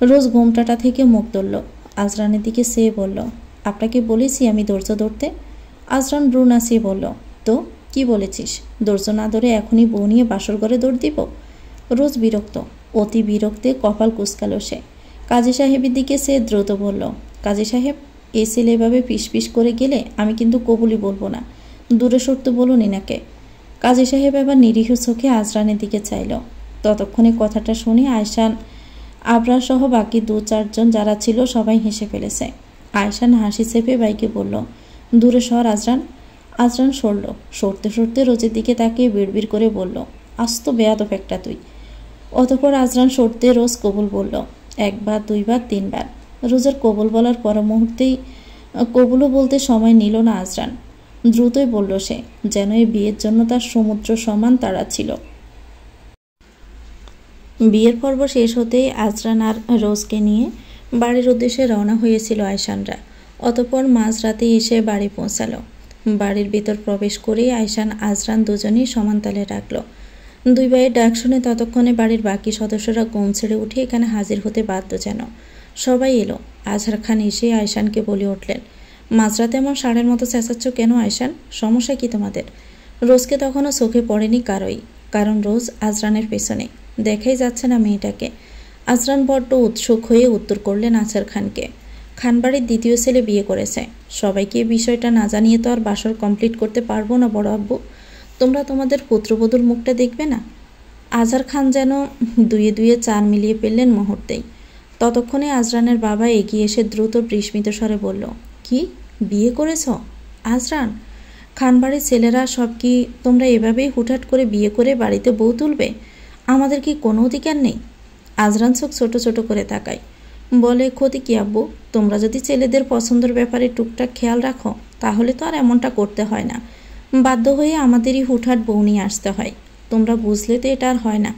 রোজ ঘোমটাটা থেকে মুখ ধরল। আজরানের দিকে সে বলল, আপনাকে বলেছি আমি ধৈর্য ধরতে? আজরান ব্রু নাচিয়ে বলল, তো কি বলেছিস? ধৈর্য না ধরে এখনই বউ নিয়ে বাসর ঘরে দৌড় দিব? রোজ বিরক্ত, অতি বিরক্তে কপাল কুঁচকালো সে। কাজী সাহেবের দিকে সে দ্রুত বলল, কাজী সাহেব, এই ছেলে এভাবে পিস করে গেলে আমি কিন্তু কবুলই বলবো না। দূরে সরতে বলুন ইনাকে। কাজী সাহেব এবার নিরীহ চোখে আজরানের দিকে চাইল। ততক্ষণে কথাটা শুনে আয়শান, আবরার সহ বাকি 2-4 জন যারা ছিল সবাই হেসে ফেলেছে। আয়শান হাসি চেপে বাইকে বলল, দূরে সর আজরান। আজরান সরল। সরতে রোজের দিকে তাকিয়ে বিড়বিড় করে বলল, আস্ত বেয়াদব একটা তুই। অতঃপর আজরান সরতে রোজ কবুল বলল, 1বার 2বার 3বার। রোজের কবুল বলার পর মুহূর্তেই কবুলও বলতে সময় নিল না আজরান। দ্রুতই বলল সে, যেন এই বিয়ের জন্য তার সমুদ্র সমান তাড়া ছিল। বিয়ের পর্ব শেষ হতেই আজরান আর রোজকে নিয়ে বাড়ির উদ্দেশ্যে রওনা হয়েছিল আয়শানরা। অতঃপর মাঝরাতে এসে বাড়ি পৌঁছালো। বাড়ির ভেতর প্রবেশ করেই আয়শান আজরান দুজনেই সমান তালে ডাকল। 2 ভাইয়ের ডাক শুনে ততক্ষণে বাড়ির বাকি সদস্যরা ঘুম ছেড়ে উঠে এখানে হাজির হতে বাধ্য যেন। সবাই এলো। আজহার খান এসে আয়শানকে বলে উঠলেন, মাঝরাতে এমন ষাঁড়ের মতো চেঁচাচ্ছ কেন আয়শান? সমস্যা কি তোমাদের? রোজকে তখনও চোখে পড়েনি কারোই, কারণ রোজ আজরানের পেছনে। দেখাই যাচ্ছে না মেয়েটাকে। আজরান বড্ড উৎসুক হয়ে উত্তর করলেন আজহার খানকে, খানবাড়ির 2য় ছেলে বিয়ে করেছে। সবাইকে এই বিষয়টা না জানিয়ে তো আর বাসর কমপ্লিট করতে পারবো না বড় আব্বু। তোমরা তোমাদের পুত্রবধূর মুখটা দেখবে না? আজহার খান যেন 2-2 4 মিলিয়ে ফেললেন মুহূর্তেই। ততক্ষণে আজরানের বাবা এগিয়ে এসে দ্রুত বিস্মিত স্বরে বলল, কি বিয়ে করেছ আজরান? খানবাড়ির ছেলেরা সব কি তোমরা এভাবেই হুটহাট করে বিয়ে করে বাড়িতে বউ তুলবে? আমাদের কি কোনো অধিকার নেই? আজরান চোখ ছোট ছোট করে তাকায়, বলে, ক্ষতি কি আব্বু? তোমরা যদি ছেলেদের পছন্দের ব্যাপারে টুকটাক খেয়াল রাখো তাহলে তো আর এমনটা করতে হয় না। বাধ্য হয়ে আমাদেরই হুটহাট বউ নিয়ে আসতে হয়। তোমরা বুঝলে তো এটা আর হয় না।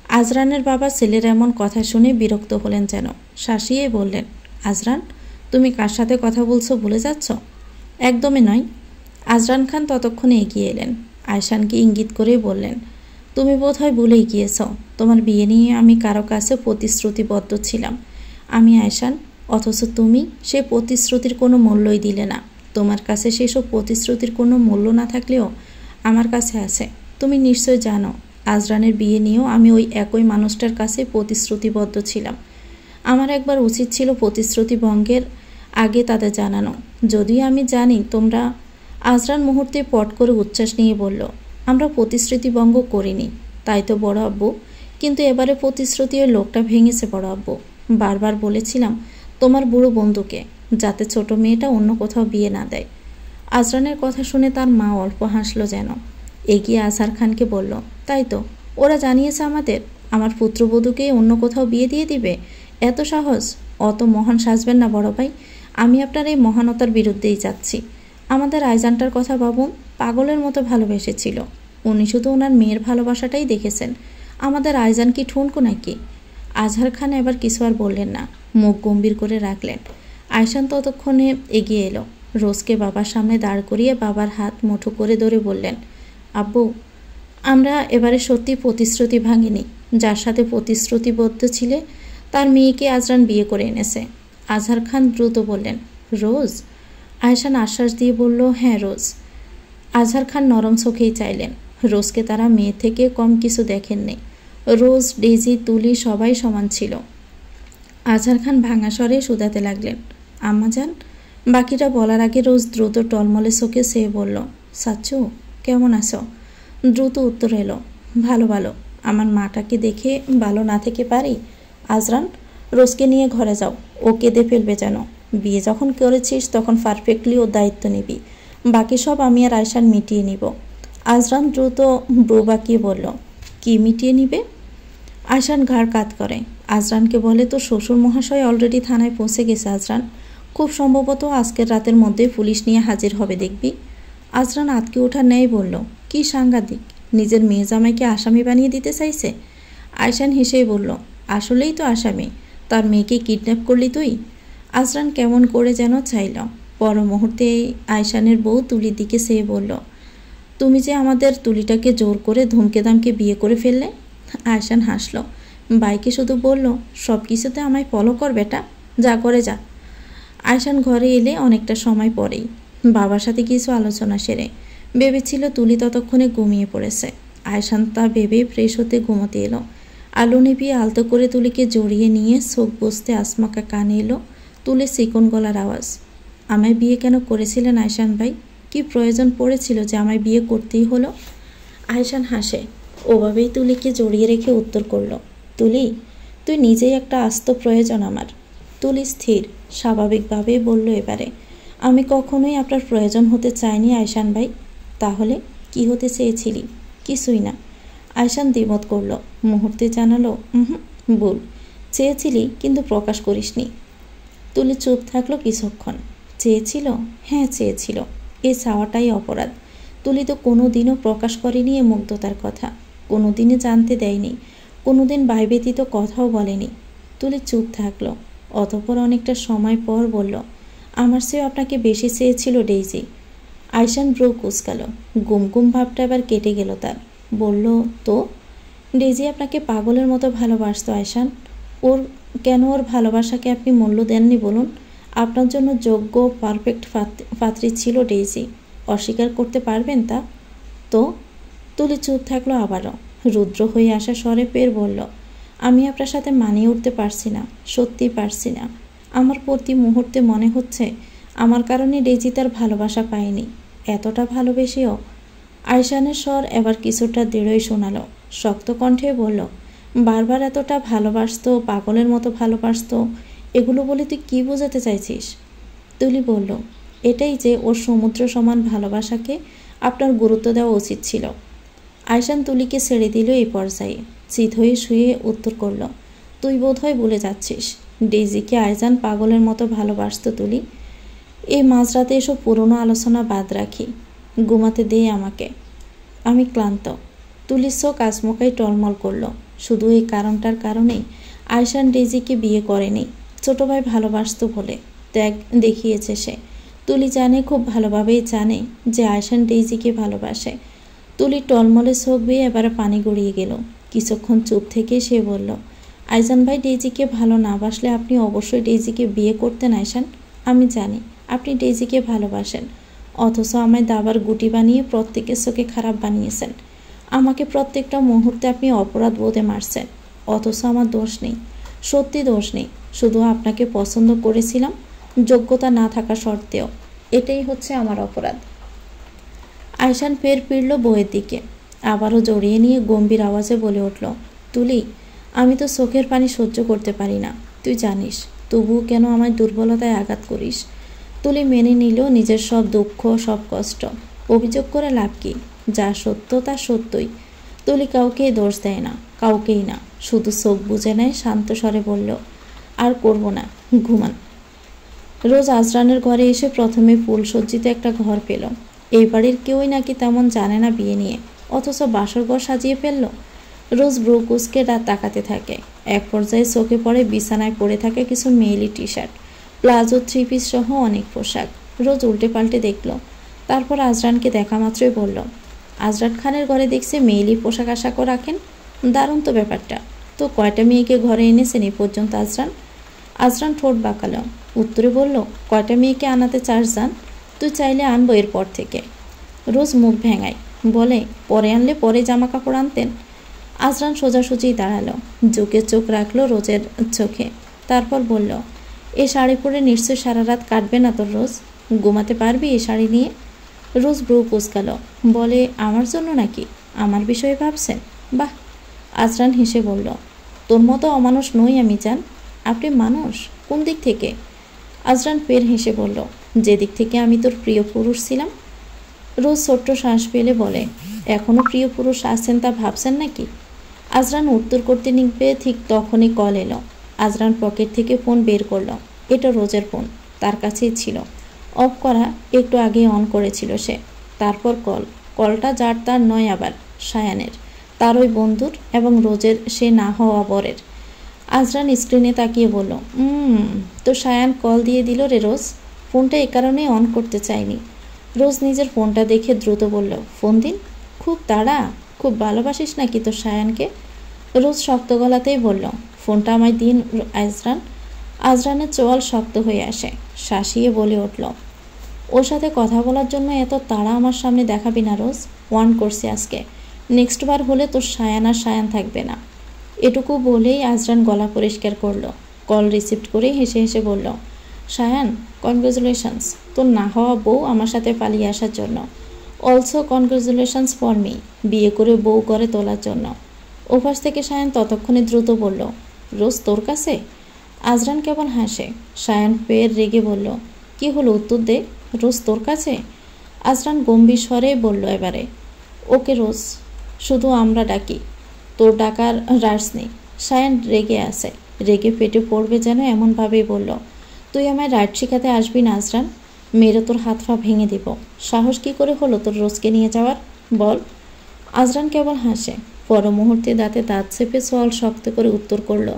আজরানের বাবা ছেলের এমন কথা শুনে বিরক্ত হলেন যেন। শাসিয়ে বললেন, আজরান, তুমি কার সাথে কথা বলছো ভুলে যাচ্ছ? একদমই নয়। আজরান খান ততক্ষণে এগিয়ে এলেন। আয়শানকে ইঙ্গিত করে বললেন, তুমি বোধহয় ভুলেই গিয়েছ। তোমার বিয়ে নিয়ে আমি কারো কাছে প্রতিশ্রুতিবদ্ধ ছিলাম। আমি আয়শান, অথচ তুমি সে প্রতিশ্রুতির কোনো মূল্যই দিলে না। তোমার কাছে সেসব প্রতিশ্রুতির কোনো মূল্য না থাকলেও আমার কাছে আছে। তুমি নিশ্চয় জানো আজরানের বিয়ে নিয়েও আমি ওই একই মানুষটার কাছে প্রতিশ্রুতিবদ্ধ ছিলাম। আমার একবার উচিত ছিল প্রতিশ্রুতি ভঙ্গের আগে তাদের জানানো। যদিও আমি জানি তোমরা। আজরান মুহূর্তে পট করে উচ্ছ্বাস নিয়ে বলল, আমরা প্রতিশ্রুতি ভঙ্গ করিনি। তাই তো বড় আব্বু, কিন্তু এবারে প্রতিশ্রুতি ওই লোকটা ভেঙেছে বড় আব্বু। বারবার বলেছিলাম তোমার বুড়ো বন্ধুকে, যাতে ছোট মেয়েটা অন্য কোথাও বিয়ে না দেয়। আজরানের কথা শুনে তার মা অল্প হাসলো যেন। এগিয়ে আজহার খানকে বলল, তাই তো, ওরা জানিয়েছে আমাদের আমার পুত্রবধূকে অন্য কোথাও বিয়ে দিয়ে দিবে। এত সাহস! অত মহান সাজবেন না বড় ভাই। আমি আপনার এই মহানতার বিরুদ্ধেই যাচ্ছি। আমাদের আইজানটার কথা ভাবুন, পাগলের মতো ভালোবেসেছিল। উনি শুধু ওনার মেয়ের ভালোবাসাটাই দেখেছেন। আমাদের আইজান কি ঠুনকো নাকি? আজহার খান এবার কিছু আর বললেন না, মুখ গম্ভীর করে রাখলেন। আয়শান ততক্ষণে এগিয়ে এলো। রোজকে বাবার সামনে দাঁড় করিয়ে বাবার হাত মুঠো করে ধরে বললেন, আব্বু, আমরা এবারে সত্যি প্রতিশ্রুতি ভাঙিনি। যার সাথে প্রতিশ্রুতিবদ্ধ ছিলে তার মেয়েকে আজরান বিয়ে করে এনেছে। আজহার খান দ্রুত বললেন, রোজ? আয়শান আশ্বাস দিয়ে বলল, হ্যাঁ রোজ। আজহার খান নরম চোখেই চাইলেন। রোজকে তারা মেয়ে থেকে কম কিছু দেখেননি। রোজ, ডেজি, তুলি সবাই সমান ছিল। আজহার খান ভাঙা স্বরে শুধাতে লাগলেন, আম্মাজান। বাকিটা বলার আগে রোজ দ্রুত টলমলে চোখে চেয়ে বলল, সাচ্চু কেমন আছো? দ্রুত উত্তর এলো, ভালো ভালো। আমার মাটাকে দেখে ভালো না থেকে পারি? আজরান, রোজকে নিয়ে ঘরে যাও, ও কেঁদে ফেলবে যেন। বিয়ে যখন করেছিস তখন পারফেক্টলি ওর দায়িত্ব নিবি। বাকি সব আমি আর আয়শান মিটিয়ে নিব। আজরান দ্রুত ব্রু বাঁকিয়ে বলল, কি মিটিয়ে নিবে? আয়শান ঘাড় কাত করে। আজরানকে বলে, তো শ্বশুর মহাশয় অলরেডি থানায় পৌঁছে গেছে আজরান। খুব সম্ভবত আজকের রাতের মধ্যে পুলিশ নিয়ে হাজির হবে দেখবি। আজরান আতকে ওঠার ন্যায় বলল, কি সাংঘাতিক! নিজের মেয়ে জামাইকে আসামি বানিয়ে দিতে চাইছে। আয়শান হেসেই বলল, আসলেই তো আসামি। তার মেয়েকে কিডন্যাপ করলি তুই? আজরান কেমন করে যেন চাইল। পর মুহূর্তে আয়শানের বউ তুলির দিকে চেয়ে বলল, তুমি যে আমাদের তুলিটাকে জোর করে ধমকে দামকে বিয়ে করে ফেললে। আয়শান হাসল। বাইকে শুধু বলল, সব কিছুতে আমায় ফলো কর বেটা, যা করে যা। আয়শান ঘরে এলে অনেকটা সময় পরেই। বাবার সাথে কিছু আলোচনা সেরে ভেবেছিল তুলি ততক্ষণে ঘুমিয়ে পড়েছে। আয়শান তা ভেবে ফ্রেশ হতে ঘুমোতে এলো। আলো নিভিয়ে আলতো করে তুলিকে জড়িয়ে নিয়ে চোখ বসতে আসমাকা কানে এলো, তুলে চিকন গলার আওয়াজ। আমায় বিয়ে কেন করেছিলেন আয়শান ভাই? কি প্রয়োজন পড়েছিল যে আমায় বিয়ে করতেই হলো? আয়শান হাসে। ওভাবেই তুলিকে জড়িয়ে রেখে উত্তর করল, তুলি, তুই নিজেই একটা আস্ত প্রয়োজন আমার। তুলি স্থির স্বাভাবিকভাবেই বলল, এবারে আমি কখনোই আপনার প্রয়োজন হতে চাইনি আয়শান ভাই। তাহলে কি হতে চেয়েছিলি? কিছুই না। আয়শান দ্বিমত করল, মুহূর্তে জানালো, ভুল, চেয়েছিলি কিন্তু প্রকাশ করিসনি। তুলি চুপ থাকলো কিছুক্ষণ। চেয়েছিল? হ্যাঁ চেয়েছিল। এই চাওয়াটাই অপরাধ। তুলি তো কোনো দিনও প্রকাশ করেনি এ মুগ্ধতার কথা, কোনো দিনই জানতে দেয়নি, কোনো দিন ব্যতীত কথাও বলেনি। তুলি চুপ থাকলো। অতঃপর অনেকটা সময় পর বলল, আমার চেয়েও আপনাকে বেশি চেয়েছিল ডেইজি। আয়শান ব্রু কুঁচকাল। গুমগুম ভাবটা এবার কেটে গেল তার। বলল, তো? ডেইজি আপনাকে পাগলের মতো ভালোবাসত আয়শান। ওর ভালোবাসাকে আপনি মূল্য দেননি বলুন? আপনার জন্য যোগ্য পারফেক্ট পাত্রী ছিল ডেইজি। অস্বীকার করতে পারবেন তা? তো? তুলি চুপ থাকলো আবারও। রুদ্র হয়ে আসা স্বরে ফের বলল, আমি আপনার সাথে মানিয়ে উঠতে পারছি না, সত্যি পারছি না। আমার প্রতি মুহূর্তে মনে হচ্ছে আমার কারণে ডেইজি তার ভালোবাসা পায়নি। এতটা ভালোবেসেও? আয়শানের স্বর এবার কিছুটা দৃঢ়ই শোনালো। শক্ত কণ্ঠে বলল, বারবার এতটা ভালোবাসতো, পাগলের মতো ভালোবাসতো, এগুলো বলে তুই কী বোঝাতে চাইছিস? তুলি বলল, এটাই যে ওর সমুদ্র সমান ভালোবাসাকে আপনার গুরুত্ব দেওয়া উচিত ছিল। আয়শান তুলিকে ছেড়ে দিল এই পর্যায়ে। চিত হয়ে শুয়ে উত্তর করল, তুই বোধহয় ভুলে যাচ্ছিস, ডেইজিকে আয়জান পাগলের মতো ভালোবাসত তুলি। এই মাঝরাতে এসব পুরনো আলোচনা বাদ রাখি, ঘুমাতে দে আমাকে, আমি ক্লান্ত। তুলির চোখ আচমকাই টলমল করল। শুধু এই কারণটার কারণেই আয়শান ডেইজিকে বিয়ে করেনি। ছোট ভাই ভালোবাসত বলে ত্যাগ দেখিয়েছে সে। তুলি জানে, খুব ভালোভাবেই জানে যে আয়শান ডেইজিকে ভালোবাসে। তুলি টলমলে চোখ বেয়ে এবারে পানি গড়িয়ে গেল। কিছুক্ষণ চুপ থেকে সে বলল, আয়শান ভাই ডেইজিকে ভালো না বাসলে আপনি অবশ্যই ডেইজিকে বিয়ে করতেন আয়শান। আমি জানি আপনি ডেইজিকে ভালোবাসেন, অথচ আমায় দাবার গুটি বানিয়ে প্রত্যেকের চোখে খারাপ বানিয়েছেন। আমাকে প্রত্যেকটা মুহূর্তে আপনি অপরাধ বোধে মারছেন, অথচ আমার দোষ নেই, সত্যি দোষ নেই। শুধু আপনাকে পছন্দ করেছিলাম যোগ্যতা না থাকা সত্ত্বেও। এটাই হচ্ছে আমার অপরাধ। আয়শান ফের ফিরল বইয়ের দিকে। আবারও জড়িয়ে নিয়ে গম্ভীর আওয়াজে বলে উঠল, তুলি, আমি তো চোখের পানি সহ্য করতে পারি না, তুই জানিস। তবুও কেন আমায় দুর্বলতায় আঘাত করিস? তুলি মেনে নিল নিজের সব দুঃখ, সব কষ্ট। অভিযোগ করে লাভ কি? যা সত্য তা সত্যই। তুলি কাউকেই দোষ দেয় না, কাউকেই না। শুধু চোখ বুজে নেয়, শান্ত স্বরে বলল, আর করব না, ঘুমান। রোজ আজরানের ঘরে এসে প্রথমে ফুল সজ্জিত একটা ঘর পেল। এই বাড়ির কেউই নাকি তেমন জানে না বিয়ে নিয়ে, অথচ বাসর ঘর সাজিয়ে ফেলল। রোজ ব্রু কুচকে রাত তাকাতে থাকে। এক পর্যায়ে চোখে পড়ে বিছানায় পড়ে থাকে কিছু মেয়েলি T shirt, palazzo, three piece সহ অনেক পোশাক। রোজ উল্টে পাল্টে দেখল। তারপর আজরানকে দেখা মাত্রই বলল, আজরান খানের ঘরে দেখছে মেয়েলি পোশাক আশাকও রাখেন, দারুণ তো ব্যাপারটা। তো কয়টা মেয়েকে ঘরে এনেছেন এই পর্যন্ত আজরান? আজরান ঠোঁট বাঁকালো। উত্তরে বলল, কয়টা মেয়েকে আনাতে চাস জান? তুই চাইলে আনবো এরপর থেকে। রোজ মুখ ভেঙায়, বলে, পরে আনলে পরে জামা কাপড় আনতেন। আজরান সোজাসুজি দাঁড়ালো, ঝুঁকে চোখ রাখলো রোজের চোখে। তারপর বলল, এ শাড়ি পরে নিশ্চয় সারা রাত কাটবে না তোর রোজ? ঘুমাতে পারবি এই শাড়ি নিয়ে? রোজ ব্রু কুচকাল, বলে, আমার জন্য নাকি? আমার বিষয়ে ভাবছেন? বাহ। আজরান হেসে বলল, তোর মতো অমানুষ নই আমি জান। আপনি মানুষ? কোন দিক থেকে? আজরান ফের হেসে বলল, যে দিক থেকে আমি তোর প্রিয় পুরুষ ছিলাম। রোজ ছোট্ট শ্বাস ফেলে বলে, এখনও প্রিয় পুরুষ আছেন তা ভাবছেন নাকি? আজরান উত্তর করতে নিবে ঠিক তখনই কল এলো। আজরান পকেট থেকে ফোন বের করল। এটা রোজের ফোন, তার কাছেই ছিল, অফ করা, একটু আগে অন করেছিল সে। তারপর কলটা যার তার নয়, আবার সায়ানের, তার ওই বন্ধুর এবং রোজের সে না হওয়া বরের। আজরান স্ক্রিনে তাকিয়ে বলল, তো সায়ান কল দিয়ে দিল রে রোজ। ফোনটা এ কারণেই অন করতে চাইনি। রোজ নিজের ফোনটা দেখে দ্রুত বলল, ফোন দিন। খুব তাড়া? খুব ভালোবাসিস নাকি তোর সায়ানকে? রোজ শক্ত গলাতেই বলল, ফোনটা আমায় দিন আজরান। আজরানের চোয়াল শক্ত হয়ে আসে, শাসিয়ে বলে উঠল, ওর সাথে কথা বলার জন্য এত তাড়া আমার সামনে দেখাবি না রোজ। ওয়ার্ন করছি আজকে, নেক্সট বার হলে তোর সায়ান আর সায়ান থাকবে না। এটুকু বলেই আজরান গলা পরিষ্কার করলো। কল রিসিভ করে হেসে হেসে বলল, সায়ান, কনগ্রাচুলেশনস তোর না হওয়া বউ আমার সাথে পালিয়ে আসার জন্য। অলসো কনগ্রাচুলেশনস ফর মি, বিয়ে করে বউ করে তোলার জন্য। ওপাশ থেকে সায়ান ততক্ষণে দ্রুত বলল, রোজ তোর কাছে? আজরান কেবল হাসে। সায়ান ফের রেগে বলল, কি হলো, উত্তর দে। রোজ তোর কাছে? আজরান গম্ভীর স্বরে বলল এবারে, ওকে রোজ, শুধু আমরা ডাকি, তোর ডাকার রাইটস নেই। সায়ান রেগে আছে, রেগে ফেটে পড়বে যেন এমনভাবেই বলল, তুই আমায় রাইট শেখাতে আসবি না আজরান, মেরে তোর হাত পা ভেঙে দিব। সাহস কি করে হলো তোর রোজকে নিয়ে যাওয়ার, বল। আজরান কেবল হাসে, পর মুহূর্তে দাঁতে দাঁত চেপে সোয়াল শক্ত করে উত্তর করল,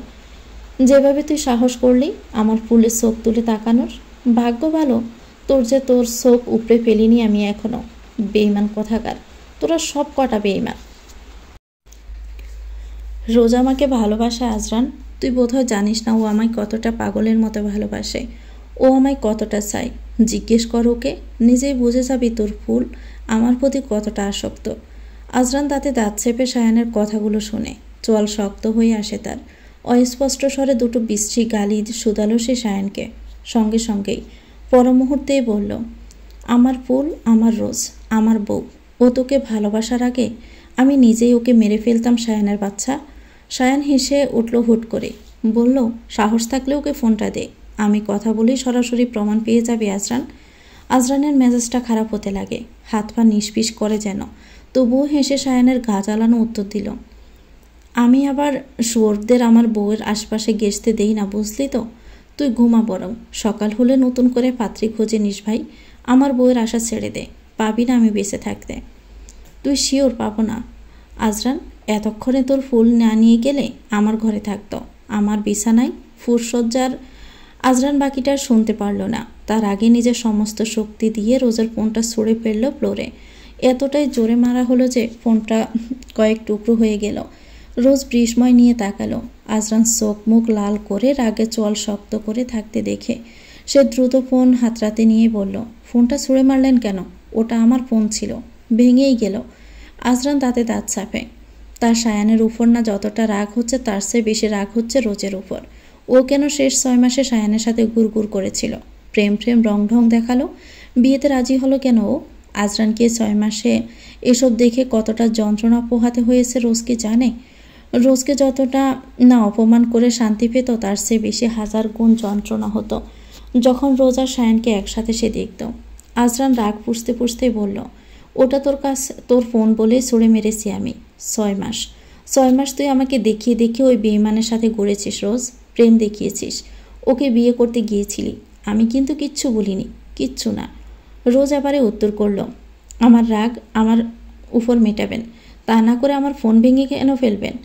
যেভাবে তুই সাহস করলি আমার ফুলের চোখ তুলে তাকানোর, ভাগ্য ভালো তোর যে তোর চোখ উপড়ে ফেলিনি আমি এখনো। বেইমান কোথাকার, তোরা সব কটা বেইমান। রোজ আমাকে ভালোবাসে আজরান, তুই বোধহয় জানিস না ও আমায় কতটা পাগলের মতো ভালোবাসে, ও আমায় কতটা চাই। জিজ্ঞেস কর ওকে, নিজেই বুঝে যাবি তোর ফুল আমার প্রতি কতটা আসক্ত। আজরান দাঁতে দাঁত চেপে সায়ানের কথাগুলো শুনে চোয়াল শক্ত হয়ে আসে তার। অস্পষ্ট স্বরে দুটো বিশ্রী গালি শুধালো সে সায়ানকে। সঙ্গে সঙ্গেই পর মুহূর্তেই বলল, আমার ফুল, আমার রোজ, আমার বউ, ও তোকে ভালোবাসার আগে আমি নিজেই ওকে মেরে ফেলতাম সায়ানের বাচ্চা। সায়ান হেসে উঠল হুট করে, বলল, সাহস থাকলে ওকে ফোনটা দে, আমি কথা বলেই সরাসরি প্রমাণ পেয়ে যাবে আজরান। আজরানের মেজাজটা খারাপ হতে লাগে, হাত পা নিষ্পিস করে যেন, তবুও হেসে সায়ানের গা জ্বালানো উত্তর দিল, আমি আবার শুয়োরদের আমার বউয়ের আশপাশে গেছতে দেই না, বুঝলি তো। তুই ঘুমা বরং, সকাল হলে নতুন করে পাত্রী খোঁজে নিস ভাই, আমার বউয়ের আশা ছেড়ে দে, পাবি না আমি বেঁচে থাকতে। তুই শিওর পাবো না আজরান, এতক্ষণে তোর ফুল না নিয়ে গেলে আমার ঘরে থাকতো, আমার বিছানায় ফুরসজ্জার। আজরান বাকিটা শুনতে পারল না, তার আগে নিজের সমস্ত শক্তি দিয়ে রোজের ফোনটা ছুঁড়ে ফেলল ফ্লোরে। এতটাই জোরে মারা হলো যে ফোনটা কয়েক টুকরো হয়ে গেল। রোজ বিস্ময় নিয়ে তাকালো, আজরান চোখ মুখ লাল করে রাগে চোয়াল শক্ত করে থাকতে দেখে সে দ্রুত ফোন হাতড়াতে নিয়ে বলল, ফোনটা ছুঁড়ে মারলেন কেন? ওটা আমার ফোন ছিল, ভেঙেই গেল। আজরান দাঁতে দাঁত চাপে, তার সায়ানের উপর না যতটা রাগ হচ্ছে তার চেয়ে বেশি রাগ হচ্ছে রোজের উপর। ও কেন শেষ 6 মাসে সায়ানের সাথে গুড় করেছিল, প্রেম প্রেম রং ঢং দেখালো, বিয়েতে রাজি হলো কেন ও? আজরানকে 6 মাসে এসব দেখে কতটা যন্ত্রণা পোহাতে হয়েছে রোজ কি জানে? রোজকে যতটা না অপমান করে শান্তি পেত তার চেয়ে বেশি হাজার গুণ যন্ত্রণা হতো যখন রোজ আর সায়ানকে একসাথে সে দেখত। আজরান রাগ পুষতে পুষতেই বলল, ওটা তোর কাছে তোর ফোন বলেই ছুঁড়ে মেরেছি আমি। 6 মাস তুই আমাকে দেখিয়ে দেখিয়ে ওই বেইমানের সাথে ঘুরেছিস রোজ, প্রেম দেখিয়েছিস, ওকে বিয়ে করতে গিয়েছিলি, আমি কিন্তু কিচ্ছু বলিনি, কিচ্ছু না। রোজ আবারে উত্তর করল, আমার রাগ আমার উপর মেটাবেন, তা না করে আমার ফোন ভেঙে কেন ফেলবেন?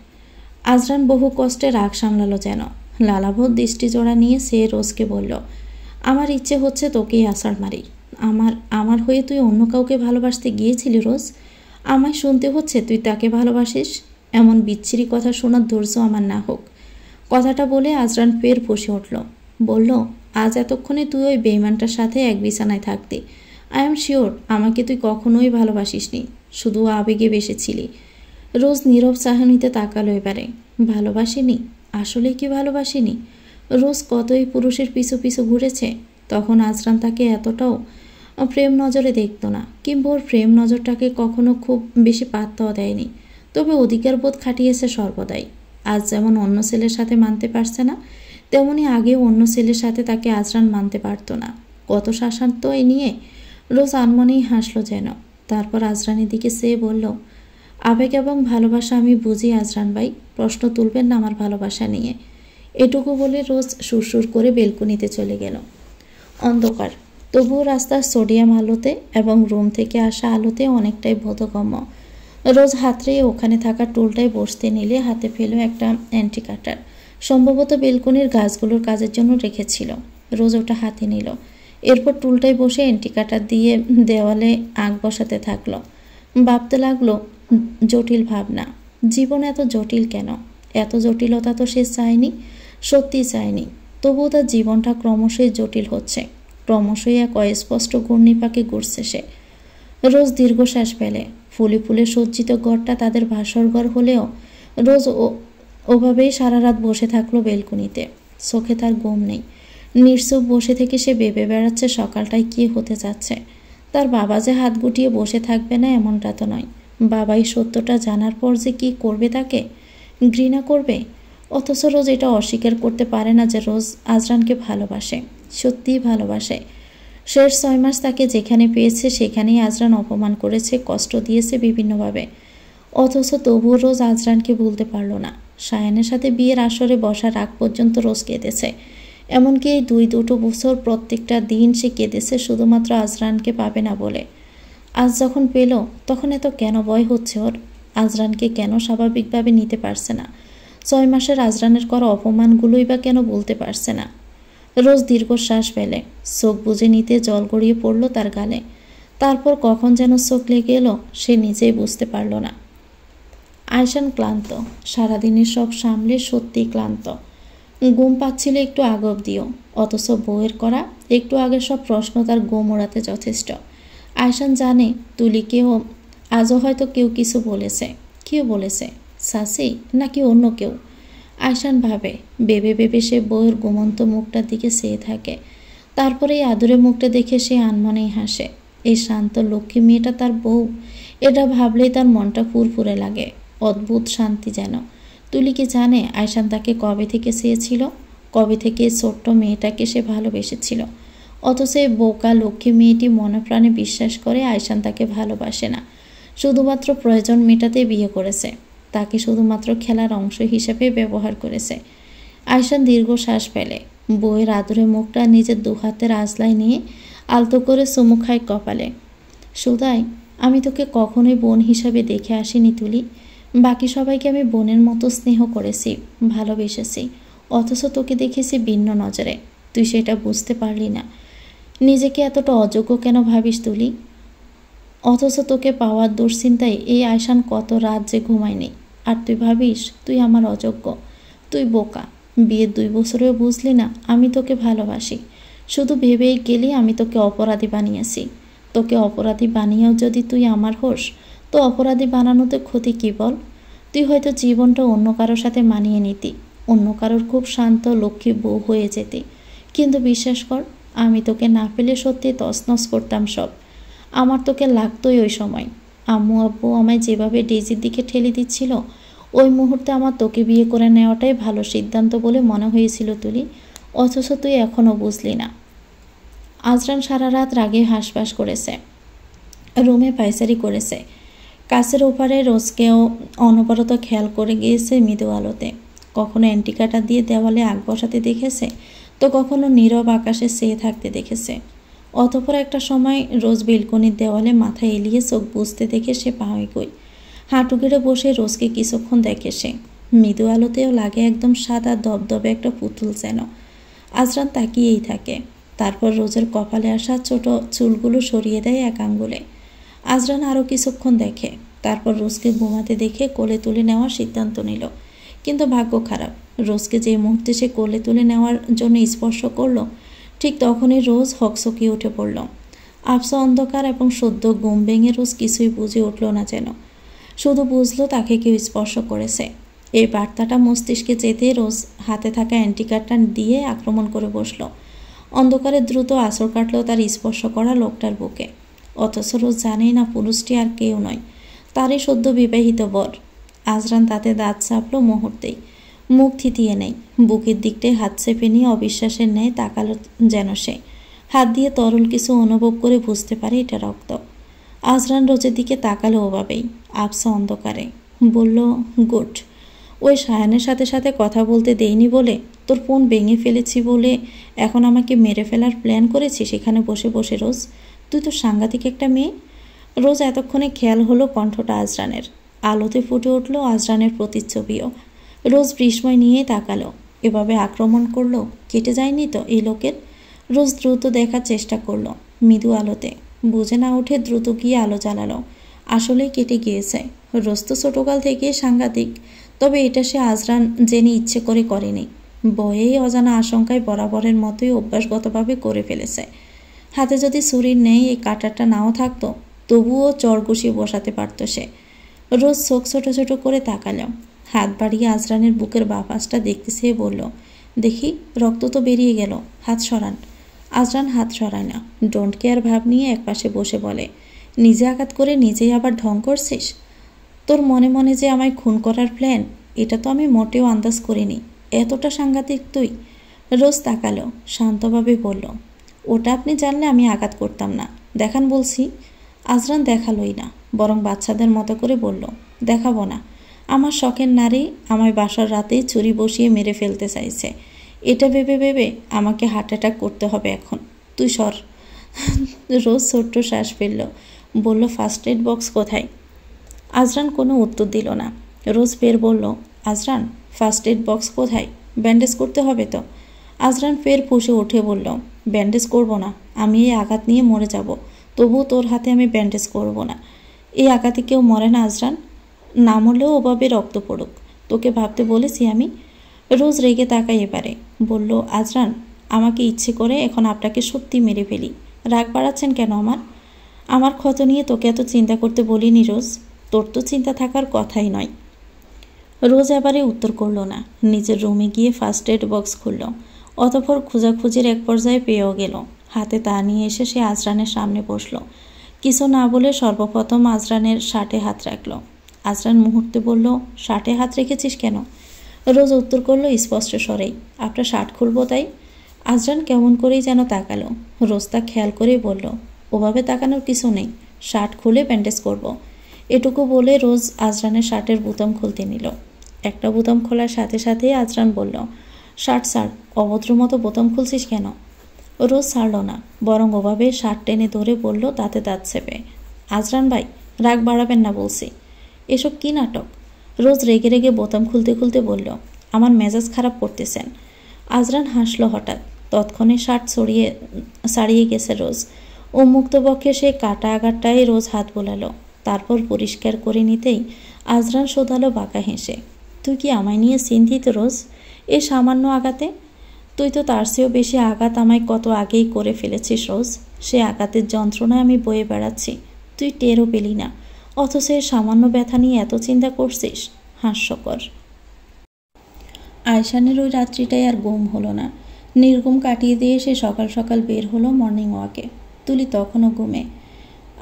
আজরান বহু কষ্টে রাগ সামলালো যেন, লালাভোর দৃষ্টি জোড়া নিয়ে সে রোজকে বলল, আমার ইচ্ছে হচ্ছে তোকেই আষাঢ় মারি, আমার হয়ে তুই অন্য কাউকে ভালোবাসতে গিয়েছিলি রোজ, আমায় শুনতে হচ্ছে তুই তাকে ভালোবাসিস, এমন বিচ্ছিরি কথা শোনার ধৈর্য আমার না হোক। কথাটা বলে আজরান ফের বসে উঠল, বলল, আজ এতক্ষণে তুই ওই বেইমানটার সাথে এক বিছানায় থাকতি, আই এম শিওর আমাকে তুই কখনোই ভালোবাসিসনি, শুধু আবেগে বেসেছিলি। রোজ নীরব চাহনিতে তাকালো এবারে, ভালোবাসিনি, আসলে কি ভালোবাসিনি? রোজ কতই পুরুষের পিছু পিছু ঘুরেছে, তখন আজরান তাকে এতটাও প্রেম নজরে দেখত না, কিংবা ওর প্রেম নজরটাকে কখনো খুব বেশি পাত্তাও দেয়নি, তবে অধিকার বোধ খাটিয়েছে সর্বদাই। আজ যেমন অন্য ছেলের সাথে মানতে পারছে না, তেমনি আগেও অন্য ছেলের সাথে তাকে আজরান মানতে পারত না। কত শাসান্ত এ নিয়ে রোজ আনমনেই হাসলো যেন, তারপর আজরানের দিকে চেয়ে বলল, আবেগ এবং ভালোবাসা আমি বুঝি আজরান ভাই, প্রশ্ন তুলবেন না আমার ভালোবাসা নিয়ে। এটুকু বলে রোজ সুরসুর করে বেলকনিতে চলে গেল। অন্ধকার, তবুও রাস্তার সোডিয়াম আলোতে এবং রুম থেকে আসা আলোতে অনেকটাই বোধগম্য। রোজ হাতড়িয়ে ওখানে থাকা টুলটায় বসতে নিলে হাতে পেল একটা অ্যান্টি কাটার, সম্ভবত বেলকনির গাছগুলোর কাজের জন্য রেখেছিল। রোজ ওটা হাতে নিল, এরপর টুলটায় বসে অ্যান্টি কাটার দিয়ে দেওয়ালে আঁক বসাতে থাকলো। ভাবতে লাগলো জটিল ভাবনা, জীবন এত জটিল কেন? এত জটিলতা তো সে চায়নি, সত্যি চায়নি, তবুও তার জীবনটা ক্রমশই জটিল হচ্ছে, ক্রমশই এক অস্পষ্ট ঘূর্ণিপাকে ঘুরছে সে। রোজ দীর্ঘশ্বাস ফেলে। ফুলে ফুলে সজ্জিত ঘরটা তাদের ভাসর ঘর হলেও রোজ ওভাবেই সারা রাত বসে থাকলো বেলকনিতে। চোখে তার ঘুম নেই, নির্চুপ বসে থেকে সে ভেবে বেড়াচ্ছে সকালটায় কি হতে যাচ্ছে। তার বাবা যে হাত গুটিয়ে বসে থাকবে না এমনটা তো নয়। বাবাই সত্যটা জানার পর যে কি করবে, তাকে ঘৃণা করবে। অথচ রোজ এটা অস্বীকার করতে পারে না যে রোজ আজরানকে ভালোবাসে, সত্যিই ভালোবাসে। শেষ 6 মাস তাকে যেখানে পেয়েছে সেখানেই আজরান অপমান করেছে, কষ্ট দিয়েছে বিভিন্নভাবে। অথচ তবুও রোজ আজরানকে ভুলতে পারল না। সায়ানের সাথে বিয়ের আসরে বসার আগ পর্যন্ত রোজ কেঁদেছে। এমনকি এই 2 বছর প্রত্যেকটা দিন সে কেঁদেছে শুধুমাত্র আজরানকে পাবে না বলে। আজ যখন পেল তখন এত কেন ভয় হচ্ছে ওর? আজরানকে কেন স্বাভাবিকভাবে নিতে পারছে না? 6 মাসের আজরানের করা অপমানগুলোই বা কেন বলতে পারছে না? রোজ দীর্ঘশ্বাস ফেলে, চোখ বুজে নিতে জল গড়িয়ে পড়ল তার গালে। তারপর কখন যেন চোখ লেগে এলো সে নিজেই বুঝতে পারল না। আয়শান ক্লান্ত, সারাদিনের সব সামলে সত্যি ক্লান্ত। ঘুম পাচ্ছিল একটু আগ অব্দিও, অথচ বউয়ের করা একটু আগের সব প্রশ্ন তার ঘুম ওড়াতে যথেষ্ট। আয়শান জানে তুলিকেও আজও হয়তো কেউ কিছু বলেছে। কেউ বলেছে, সাসি নাকি অন্য কেউ? আয়শান ভেবে ভেবে সে বউয়ের ঘুমন্ত মুখটার দিকে চেয়ে থাকে। তারপরে এই আদুরে মুখটা দেখে সে আনমনেই হাসে। এই শান্ত লক্ষ্মী মেয়েটা তার বউ, এটা ভাবলেই তার মনটা ফুরফুরে লাগে, অদ্ভুত শান্তি যেন। তুলি কি জানে আয়শান তাকে কবে থেকে চেয়েছিল, কবে থেকে ছোট্ট মেয়েটাকে সে ভালোবেসেছিল? অথচ এই বোকা লক্ষ্মী মেয়েটি মনে প্রাণে বিশ্বাস করে আয়শান তাকে ভালোবাসে না, শুধুমাত্র প্রয়োজন মেটাতে বিয়ে করেছে, তাকে শুধুমাত্র খেলার অংশ হিসেবে ব্যবহার করেছে। আয়শান দীর্ঘশ্বাস ফেলে, বউয়ের আদুরে মুখটা নিজের 2 হাতের আজলায় নিয়ে আলতো করে চুমু খায় কপালে। সুদাই, আমি তোকে কখনোই বোন হিসাবে দেখে আসিনি তুলি। বাকি সবাইকে আমি বোনের মতো স্নেহ করেছি, ভালোবেসেছি, অথচ তোকে দেখেছি ভিন্ন নজরে। তুই সেটা বুঝতে পারলি না। নিজেকে এতটা অযোগ্য কেন ভাবিস তুলি? অথচ তোকে পাওয়ার দুশ্চিন্তায় এই আয়শান কত রাত যে ঘুমায়নি। আর তুই ভাবিস তুই আমার অযোগ্য? তুই বোকা। বিয়ের 2 বছরেও বুঝলি না আমি তোকে ভালোবাসি। শুধু ভেবেই গেলি আমি তোকে অপরাধী বানিয়েছি। তোকে অপরাধী বানিয়েও যদি তুই আমার হোস, তো অপরাধী বানানোতে ক্ষতি কী বল? তুই হয়তো জীবনটা অন্য কারোর সাথে মানিয়ে নিতি, অন্য কারোর খুব শান্ত লক্ষ্মী বউ হয়ে যেতি। কিন্তু বিশ্বাস কর, আমি তোকে না পেলে সত্যি তছনছ করতাম সব। আমার তোকে লাগতোই ওই সময়। আম্মু আব্বু আমায় যেভাবে ডেজির দিকে ঠেলে দিচ্ছিল, ওই মুহূর্তে আমার তোকে বিয়ে করে নেওয়াটাই ভালো সিদ্ধান্ত বলে মনে হয়েছিল তুলি। অথচ তুই এখনও বুঝলি না। আজরান সারা রাত রাগে হাঁসফাঁস করেছে, রুমে পায়চারি করেছে। কাছের ওপারে রোজকেও অনবরত খেয়াল করে গিয়েছে মৃদু আলোতে। কখনো অ্যান্টিকাটা দিয়ে দেওয়ালে আগ বসাতে দেখেছে, তো কখনো নীরব আকাশে চেয়ে থাকতে দেখেছে। অতঃপর একটা সময় রোজ বেলকনির দেওয়ালে মাথা এলিয়ে চোখ বুঝতে দেখে সে পাওয়াই কই হাঁটু গেড়ে বসে রোজকে কিছুক্ষণ দেখে সে। মৃদু আলোতেও লাগে একদম সাদা দবদবে একটা পুতুল যেন। আজরান তাকিয়েই থাকে। তারপর রোজের কপালে আসা ছোট চুলগুলো সরিয়ে দেয় এক আঙ্গুলে। আজরান আরও কিছুক্ষণ দেখে, তারপর রোজকে ঘুমাতে দেখে কোলে তুলে নেওয়ার সিদ্ধান্ত নিল। কিন্তু ভাগ্য খারাপ, রোজকে যে মুহূর্তে সে কোলে তুলে নেওয়ার জন্য স্পর্শ করলো, ঠিক তখনই রোজ হকচকিয়ে উঠে পড়ল। আবছা অন্ধকার এবং সদ্য ঘুম ভেঙে রোজ কিছুই বুঝে উঠল না যেন। শুধু বুঝলো তাকে কেউ স্পর্শ করেছে। এই বার্তাটা মস্তিষ্কে যেতে রোজ হাতে থাকা অ্যান্টিকারটা দিয়ে আক্রমণ করে বসল। অন্ধকারে দ্রুত আঁচড় কাটল তার স্পর্শ করা লোকটার বুকে। অথচ রোজ জানেই না পুরুষটি আর কেউ নয়, তারই সদ্য বিবাহিত বর। আজরান তাতে দাঁত চাপল মুহূর্তেই। মুখ থিতিয়ে নেই, বুকের দিকটায় হাত চেপে নিয়ে অবিশ্বাসের ন্যায় তাকালো যেন সে। হাত দিয়ে তরল কিছু অনুভব করে বুঝতে পারে এটা রক্ত। আজরান রোজের দিকে তাকালো ওভাবেই, আবছা অন্ধকারে। বলল, গুড। ওই সায়ানের সাথে সাথে কথা বলতে দেয়নি বলে, তোর ফোন ভেঙে ফেলেছি বলে এখন আমাকে মেরে ফেলার প্ল্যান করেছিস সেখানে বসে বসে রোজ? তুই তো সাংঘাতিক একটা মেয়ে। রোজ এতক্ষণে খেয়াল হলো কণ্ঠটা আজরানের। আলোতে ফুটে উঠল আজরানের প্রতিচ্ছবিও। রোজ বিস্ময় নিয়ে তাকালো। এভাবে আক্রমণ করলো, কেটে যায়নি তো এই লোকের? রোজ দ্রুত দেখার চেষ্টা করলো মৃদু আলোতে। বুঝে না উঠে দ্রুত গিয়ে আলো জ্বালালো। আসলেই কেটে গিয়েছে। রোজ তো ছোটকাল থেকে সাংঘাতিক, তবে এটা সে আজরান জেনে ইচ্ছে করে করেনি। ভয়েই অজানা আশঙ্কায় বরাবরের মতোই অভ্যাসগতভাবে করে ফেলেছে। হাতে যদি ছুরির নেই এই কাঁটাটা নাও থাকতো, তবুও চড় ঘুষিয়ে বসাতে পারত সে। রোজ চোখ ছোট ছোট করে তাকালো। হাত বাড়িয়ে আজরানের বুকের বাঁ পাশটা দেখতে চেয়ে বলল, দেখি, রক্ত তো বেরিয়ে গেল, হাত সরান। আজরান হাত সরায় না, ডোন্ট কেয়ার ভাব নিয়ে একপাশে বসে বলে, নিজে আঘাত করে নিজেই আবার ঢং করছিস? তোর মনে মনে যে আমায় খুন করার প্ল্যান, এটা তো আমি মোটেও আন্দাজ করিনি। এতটা সাংঘাতিক তুই? রোজ তাকালো, শান্তভাবে বলল, ওটা আপনি জানলে আমি আঘাত করতাম না। দেখান বলছি। আজরান দেখালোই না, বরং বাচ্চাদের মতো করে বলল, দেখাবো না। আমার শখের নারী আমায় বাসার রাতেই ছুরি বসিয়ে মেরে ফেলতে চাইছে। এটা ভেবে ভেবে আমাকে হার্ট অ্যাটাক করতে হবে এখন। তুই সর। রোজ ছোট্ট শ্বাস ফেলল, বলল, ফার্স্ট এড বক্স কোথায়? আজরান কোনো উত্তর দিল না। রোজ ফের বলল, আজরান, ফার্স্ট এড বক্স কোথায়? ব্যান্ডেজ করতে হবে তো। আজরান ফের ফুঁসে উঠে বলল, ব্যান্ডেজ করব না, আমি এই আঘাত নিয়ে মরে যাব, তবুও তোর হাতে আমি ব্যান্ডেজ করব না। এই আঘাতে কেউ মরে না আজরান, না মরলেও ওভাবে রক্ত পড়ুক। তোকে ভাবতে বলেছি আমি? রোজ রেগে তাকাই এবারে, বলল, আজরান, আমাকে ইচ্ছে করে এখন আপনাকে সত্যি মেরে ফেলি। রাগ বাড়াচ্ছেন কেন আমার ক্ষত নিয়ে তোকে এত চিন্তা করতে বলিনি রোজ, তোর তো চিন্তা থাকার কথাই নয়। রোজ এবারে উত্তর করল না, নিজের রুমে গিয়ে ফার্স্ট এড বক্স খুলল। অতঃপর খোঁজাখুঁজির এক পর্যায়ে পেয়েও গেল। হাতে তা নিয়ে এসে সে আজরানের সামনে বসল। কিছু না বলে সর্বপ্রথম আজরানের শার্টে হাত রাখল। আজরান মুহূর্তে বলল, শার্টে হাত রেখেছিস কেন? রোজ উত্তর করল স্পষ্ট স্বরেই, আপনার শার্ট খুলবো তাই। আজরান কেমন করেই যেন তাকালো। রোজ তা খেয়াল করেই বলল, ওভাবে তাকানোর কিছু নেই, শার্ট খুলে ব্যান্ডেজ করব। এটুকু বলে রোজ আজরানের শার্টের বোতাম খুলতে নিল। একটা বোতাম খোলার সাথে সাথেই আজরান বলল, শার্ট ছাড়, অভদ্র মতো বোতাম খুলছিস কেন? রোজ ছাড়ল না, বরং ওভাবে শার্ট টেনে ধরে বলল, দাঁতে দাঁত চেপে, আজরান ভাই, রাগ বাড়াবেন না বলছি। এসব কি নাটক? রোজ রেগে রেগে বোতাম খুলতে খুলতে বলল, আমার মেজাজ খারাপ করতেছেন। আজরান হাসল হঠাৎ, তৎক্ষণে শার্ট ছাড়িয়ে গেছে রোজ। উন্মুক্তপক্ষে সে কাটা আঘাতটায় রোজ হাত বোলালো। তারপর পরিষ্কার করে নিতেই আজরান শোধালো বাঁকা হেসে, তুই কি আমায় নিয়ে চিন্তিত রোজ? এ সামান্য আঘাতে? তুই তো তার চেয়েও বেশি আঘাত আমায় কত আগেই করে ফেলেছিস রোজ। সে আঘাতের যন্ত্রণায় আমি বয়ে বেড়াচ্ছি, তুই টেরও পেলি না, অথচ এর সামান্য ব্যথা নিয়ে এত চিন্তা করছিস। হাস্যকর। আয়শানের ওই রাত্রিটাই আর ঘুম হলো না। নির্ঘুম কাটিয়ে দিয়ে সে সকাল সকাল বের হলো মর্নিং ওয়াকে। তুলি তখনও ঘুমে।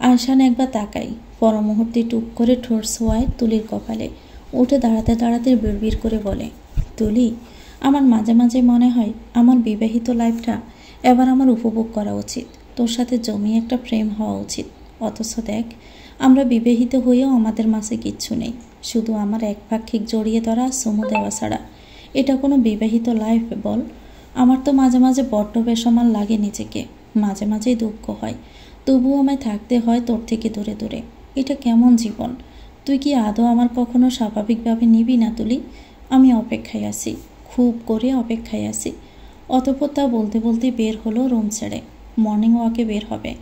আয়শান একবার তাকাই, পর মুহূর্তে টুক করে ঠোঁট ছোঁয়ায় তুলির কপালে। উঠে দাঁড়াতে দাঁড়াতে বিড়বিড় করে বলে, তুলি, আমার মাঝে মাঝে মনে হয় আমার বিবাহিত লাইফটা এবার আমার উপভোগ করা উচিত, তোর সাথে জমিয়ে একটা প্রেম হওয়া উচিত। অথচ দেখ, আমরা বিবাহিত হয়েও আমাদের মাঝে কিচ্ছু নেই, শুধু আমার একপাক্ষিক জড়িয়ে ধরা চুমু দেওয়া ছাড়া। এটা কোনো বিবাহিত লাইফ বল? আমার তো মাঝে মাঝে বড্ড বেসমান লাগে নিজেকে, মাঝে মাঝেই দুঃখ হয়, তবুও আমায় থাকতে হয় তোর থেকে দূরে দূরে। এটা কেমন জীবন? তুই কি আদৌ আমার কখনো স্বাভাবিকভাবে নিবি না তুলি? আমি অপেক্ষায় আছি, খুব করে অপেক্ষায় আছি। অতঃপর তা বলতে বলতে বের হলো রুম ছেড়ে, মর্নিং ওয়াকে বের হবে।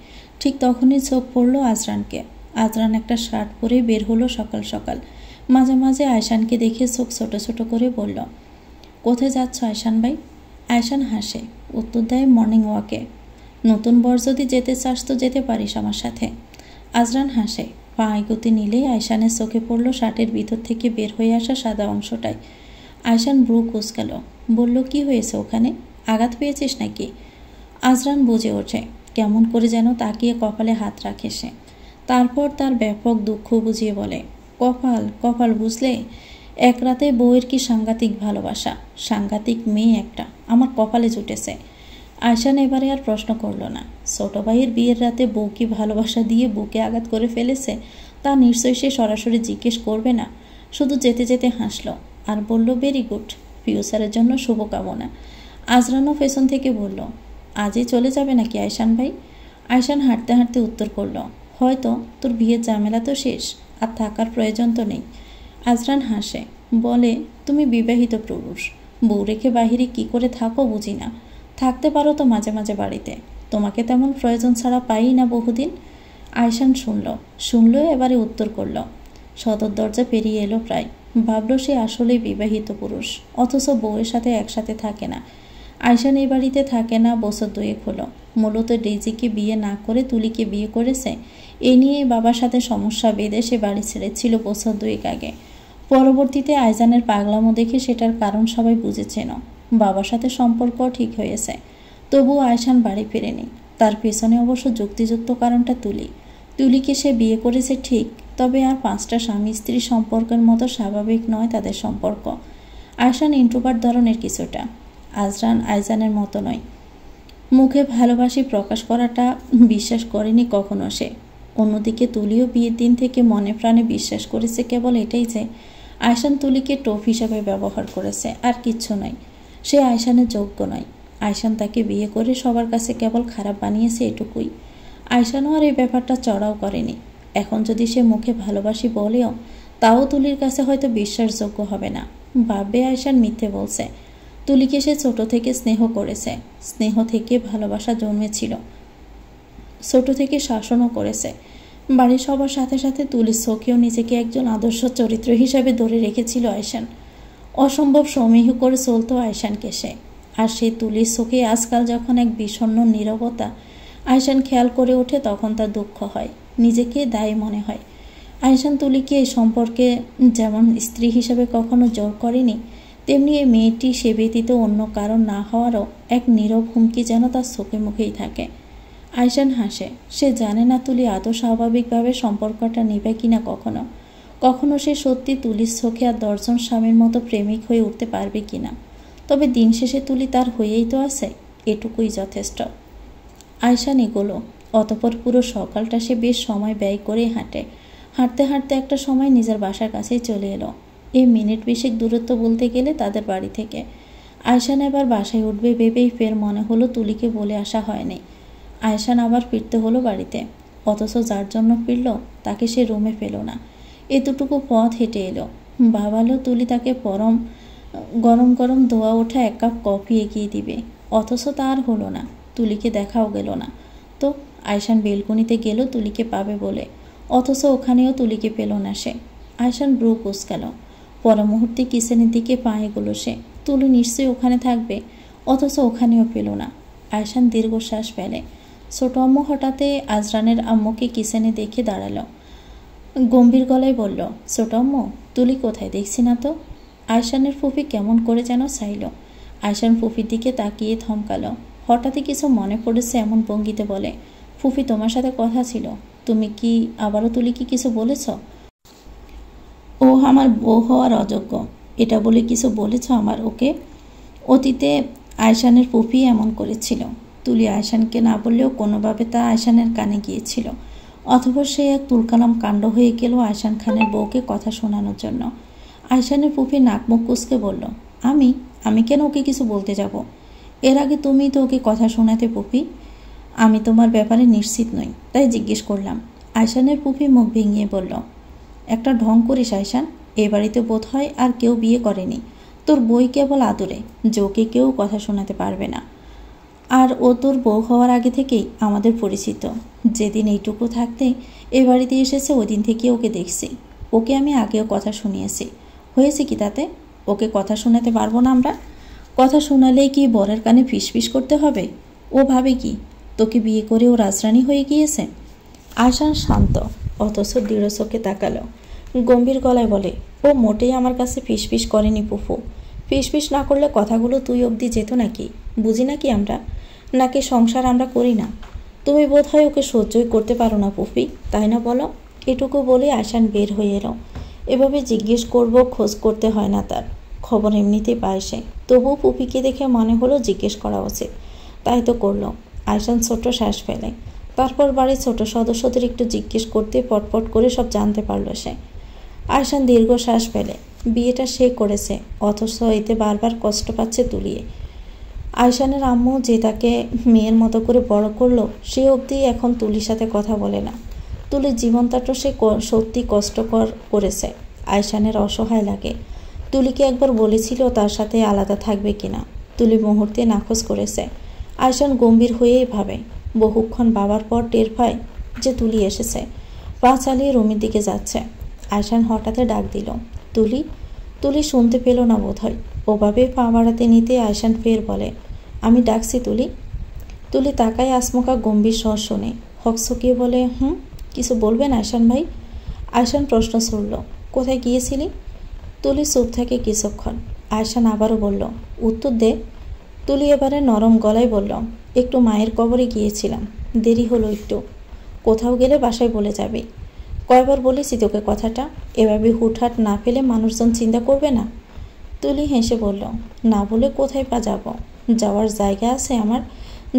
ঠিক তখনই চোখ পড়লো আজরানকে। আজরান একটা শার্ট পরে বের হলো সকাল সকাল। মাঝে মাঝে আয়শানকে দেখে চোখ ছোট ছোট করে বলল, কোথায় যাচ্ছ আয়শান ভাই? আয়শান হাসে, উত্তর দেয়, মর্নিং ওয়াকে। নতুন বর যদি যেতে চাস তো যেতে পারিস আমার সাথে। আজরান হাসে, পা এগোতে নিলেই আয়শানের চোখে পড়ল শার্টের ভিতর থেকে বের হয়ে আসা সাদা অংশটায়। আয়শান ব্রু কুঁচকাল, বলল, কি হয়েছে ওখানে? আঘাত পেয়েছিস নাকি? আজরান বুঝে ওঠে, কেমন করে যেন তাকিয়ে কপালে হাত রাখে সে। তারপর তার ব্যাপক দুঃখ বুঝিয়ে বলে, কপাল কপাল বুঝলে, এক রাতে বউয়ের কি সাংঘাতিক ভালোবাসা, সাংঘাতিক মেয়ে একটা আমার কপালে জুটেছে। আয়শান এবারে আর প্রশ্ন করল না। ছোট ভাইয়ের বিয়ের রাতে বউ কি ভালোবাসা দিয়ে বুকে আঘাত করে ফেলেছে তা নিশ্চয়ই সে সরাসরি জিজ্ঞেস করবে না। শুধু যেতে যেতে হাসল আর বলল, ভেরি গুড, ফিউচারের জন্য শুভকামনা। আজরানও পেছন থেকে বলল, আজই চলে যাবে নাকি আয়শান ভাই? আয়শান হাঁটতে হাঁটতে উত্তর করল, হয়তো, তোর বিয়ের ঝামেলা তো শেষ, আর থাকার প্রয়োজন তো নেই। আজরান হাসে, বলে, তুমি বিবাহিত পুরুষ, বউ রেখে বাহিরে কি করে থাকো বুঝি না। থাকতে পারো তো মাঝে মাঝে বাড়িতে, তোমাকে তেমন প্রয়োজন ছাড়া পাই না বহুদিন। আয়শান শুনল এবারে উত্তর করল। সদর দরজা পেরিয়ে এলো প্রায়। ভাবল সে আসলেই বিবাহিত পুরুষ, অথচ বউয়ের সাথে একসাথে থাকে না। আয়শান এই বাড়িতে থাকে না বছর দুয়েক হলো। মূলত ডেইজিকে বিয়ে না করে তুলিকে বিয়ে করেছে। এ নিয়ে বাবার সাথে সমস্যা বেঁধে সে বাড়ি ছেড়েছিল বছর দুয়েক আগে। পরবর্তীতে আয়জানের পাগলামো দেখে সেটার কারণ সবাই বুঝেছেন। বাবার সাথে সম্পর্ক ঠিক হয়েছে, তবুও আয়শান বাড়ি ফেরেনি। তার পেছনে অবশ্য যুক্তিযুক্ত কারণটা তুলিকে সে বিয়ে করেছে ঠিক, তবে আর 5টা স্বামী স্ত্রী সম্পর্কের মতো স্বাভাবিক নয় তাদের সম্পর্ক। আয়শান ইন্ট্রোভার্ট ধরনের কিছুটা, আজরান আইজানের মতো নয়। মুখে ভালোবাসি প্রকাশ করাটা বিশ্বাস করেনি কখনো সে। অন্যদিকে তুলিও বিয়ের দিন থেকে মনে প্রাণে বিশ্বাস করেছে কেবল এটাই যে আয়শান তুলিকে টোপ হিসাবে ব্যবহার করেছে, আর কিচ্ছু নয়। সে আয়শানের যোগ্য নয়। আয়শান তাকে বিয়ে করে সবার কাছে কেবল খারাপ বানিয়েছে, এটুকুই। আয়শানও আর এই ব্যাপারটা চড়াও করেনি। এখন যদি সে মুখে ভালোবাসি বলেও তাও তুলির কাছে হয়তো বিশ্বাসযোগ্য হবে না। ভাববে আয়শান মিথ্যে বলছে। তুলিকে সে ছোট থেকে স্নেহ করেছে, স্নেহ থেকে ভালোবাসা জন্মেছিল, ছোট থেকে শাসনও করেছে। বাড়ির সবার সাথে সাথে তুলির চোখেও নিজেকে একজন আদর্শ চরিত্র হিসাবে ধরে রেখেছিল আয়শান। অসম্ভব সমীহ করে চলত আয়শানকে সে। আর সেই তুলির চোখে আজকাল যখন এক বিষণ্ণ নীরবতা আয়শান খেয়াল করে ওঠে, তখন তার দুঃখ হয়, নিজেকে দায়ী মনে হয়। আয়শান তুলিকে এই সম্পর্কে যেমন স্ত্রী হিসাবে কখনো জোর করেনি, তেমনি এই মেয়েটি সে ব্যতীত অন্য কারণ না হওয়ারও এক নীরব হুমকি যেন তার চোখে মুখেই থাকে। আয়শান হাসে। সে জানে না তুলি আদৌ স্বাভাবিকভাবে সম্পর্কটা নেবে কিনা কখনো। কখনো সে সত্যি তুলির চোখে আর 10 জন স্বামীর মতো প্রেমিক হয়ে উঠতে পারবে কিনা। তবে দিন শেষে তুলি তার হয়েই তো আছে, এটুকুই যথেষ্ট। আয়শান এগোলো। অতঃপর পুরো সকালটা সে বেশ সময় ব্যয় করে হাঁটে। হাঁটতে হাঁটতে একটা সময় নিজের বাসার কাছেই চলে এলো। এই মিনিট 20 দূরত্ব বলতে গেলে তাদের বাড়ি থেকে। আয়শান এবার বাসায় উঠবে ভেবেই ফের মনে হলো তুলিকে বলে আসা হয়নি। আয়শান আবার ফিরতে হলো বাড়িতে। অথচ যার জন্য ফিরল তাকে সে রুমে পেল না। এতটুকু পথ হেঁটে এলো। ভাবালো তুলি তাকে গরম গরম ধোয়া ওঠা 1 কাপ কফি এগিয়ে দিবে, অথচ তার হলো না। তুলিকে দেখাও গেল না। তো আয়শান বেলকনিতে গেল তুলিকে পাবে বলে, অথচ ওখানেও তুলিকে পেল না সে। আয়শান ব্রু কুঁচকাল। পর মুহূর্তে কিচেনের দিকে পা এগোলো সে। তুলি নিশ্চয়ই ওখানে থাকবে, অথচ ওখানেও পেল না। আয়শান দীর্ঘশ্বাস ফেলে। ছোট আম্মু হঠাৎই আজরানের আম্মুকে কিচেনে দেখে দাঁড়ালো। গম্ভীর গলায় বলল, ছোট আম্মু, তুলি কোথায়, দেখছি না তো। আয়শানের ফুফি কেমন করে যেন চাইল। আয়শান ফুফির দিকে তাকিয়ে থমকালো। হঠাৎই কিছু মনে পড়েছে এমন ভঙ্গিতে বলে, ফুফি তোমার সাথে কথা ছিল, তুমি কি আবারও তুলিকে কিছু বলেছ? ও আমার বউ হওয়ার অযোগ্য, এটা বলে কিছু বলেছ আমার ওকে? অতীতে আয়শানের ফুফি এমন করেছিল। তুলি আয়শানকে না বললেও কোনোভাবে তা আয়শানের কানে গিয়েছিল। অথবা সে এক তুলকালাম কাণ্ড হয়ে গেল আয়শান খানের বউকে কথা শোনানোর জন্য। আয়শানের ফুফি নাক মুখ কুঁচকে বলল, আমি কেন ওকে কিছু বলতে যাব? এর আগে তুমি তো ওকে কথা শোনাতে ফুফি। আমি তোমার ব্যাপারে নিশ্চিত নই, তাই জিজ্ঞেস করলাম। আয়শানের ফুফি মুখ ভেঙিয়ে বলল, একটা ঢং করিস আয়শান, এ বাড়িতে বোধ হয় আর কেউ বিয়ে করেনি। তোর বই কেবল আদরে, যে ওকে কেউ কথা শোনাতে পারবে না। আর ও তোর বউ হওয়ার আগে থেকেই আমাদের পরিচিত। যেদিন এইটুকু থাকতে এ বাড়িতে এসেছে ওই দিন থেকে ওকে দেখছি। ওকে আমি আগেও কথা শুনিয়েছি, হয়েছে কি তাতে? ওকে কথা শোনাতে পারবো না আমরা? কথা শোনালেই কি বরের কানে ফিসফিস করতে হবে? ও ভাবে কি তোকে বিয়ে করে ও রাজরানী হয়ে গিয়েছে? আয়শান শান্ত, অথচ দৃঢ় চোখে তাকালো। গম্ভীর গলায় বলে, ও মোটেই আমার কাছে ফিসফিস করেনি ফুফু। ফিসফিস না করলে কথাগুলো তুই অবধি যেত নাকি? বুঝি নাকি আমরা? নাকি সংসার আমরা করি না? তুমি বোধ হয় ওকে সহ্যই করতে পারো না ফুফি, তাই না বলো? এটুকু বলে আয়শান বের হয়ে এলো। এভাবে জিজ্ঞেস করব খোঁজ করতে হয় না তার, খবর এমনিতেই পায় সে। তবুও ফুফিকে দেখে মনে হলো জিজ্ঞেস করা উচিত, তাই তো করলো। আয়শান ছোট্ট শ্বাস ফেলে। তারপর বাড়ির ছোট সদস্যদের একটু জিজ্ঞেস করতে পটপট করে সব জানতে পারল সে। আয়শান দীর্ঘ শ্বাস ফেলে। বিয়েটা সে করেছে, অথচ এতে বারবার কষ্ট পাচ্ছে তুলিয়ে। আয়শানের আম্মু যে তাকে মেয়ের মতো করে বড় করলো, সে অবধি এখন তুলির সাথে কথা বলে না। তুলির জীবনটাটা সে সত্যি কষ্টকর করেছে। আয়শানের অসহায় লাগে। তুলিকে একবার বলেছিল তার সাথে আলাদা থাকবে কিনা। তুলি মুহূর্তে নাকচ করেছে। আয়শান গম্ভীর হয়েই ভাবে। বহুক্ষণ বাবার পর টের পায় যে তুলি এসেছে। পা চালিয়ে রুমের দিকে যাচ্ছে। আয়শান হঠাৎ ডাক দিল, তুলি। তুলি শুনতে পেল না বোধ হয়। ওভাবে পা বাড়াতে নিতে আয়শান ফের বলে, আমি ডাকছি তুলি। তুলি তাকায় আসমকা গম্ভীর স্বর শুনে হকচকিয়ে বলে, কিছু বলবেন আয়শান ভাই? আয়শান প্রশ্ন ছুড়ল, কোথায় গিয়েছিলি? তুলি চুপ থাকে কিছুক্ষণ। আয়শান আবারও বলল, উত্তর দে। তুলি এবারে নরম গলায় বলল, একটু মায়ের কবরে গিয়েছিলাম, দেরি হলো একটু। কোথাও গেলে বাসায় বলে যাবে। কয়বার বলেছি তোকে কথাটা? এভাবে হুটহাট না পেলে মানুষজন চিন্তা করবে না? তুলি হেসে বলল, না বলে কোথায় পা যাব? যাওয়ার জায়গা আছে আমার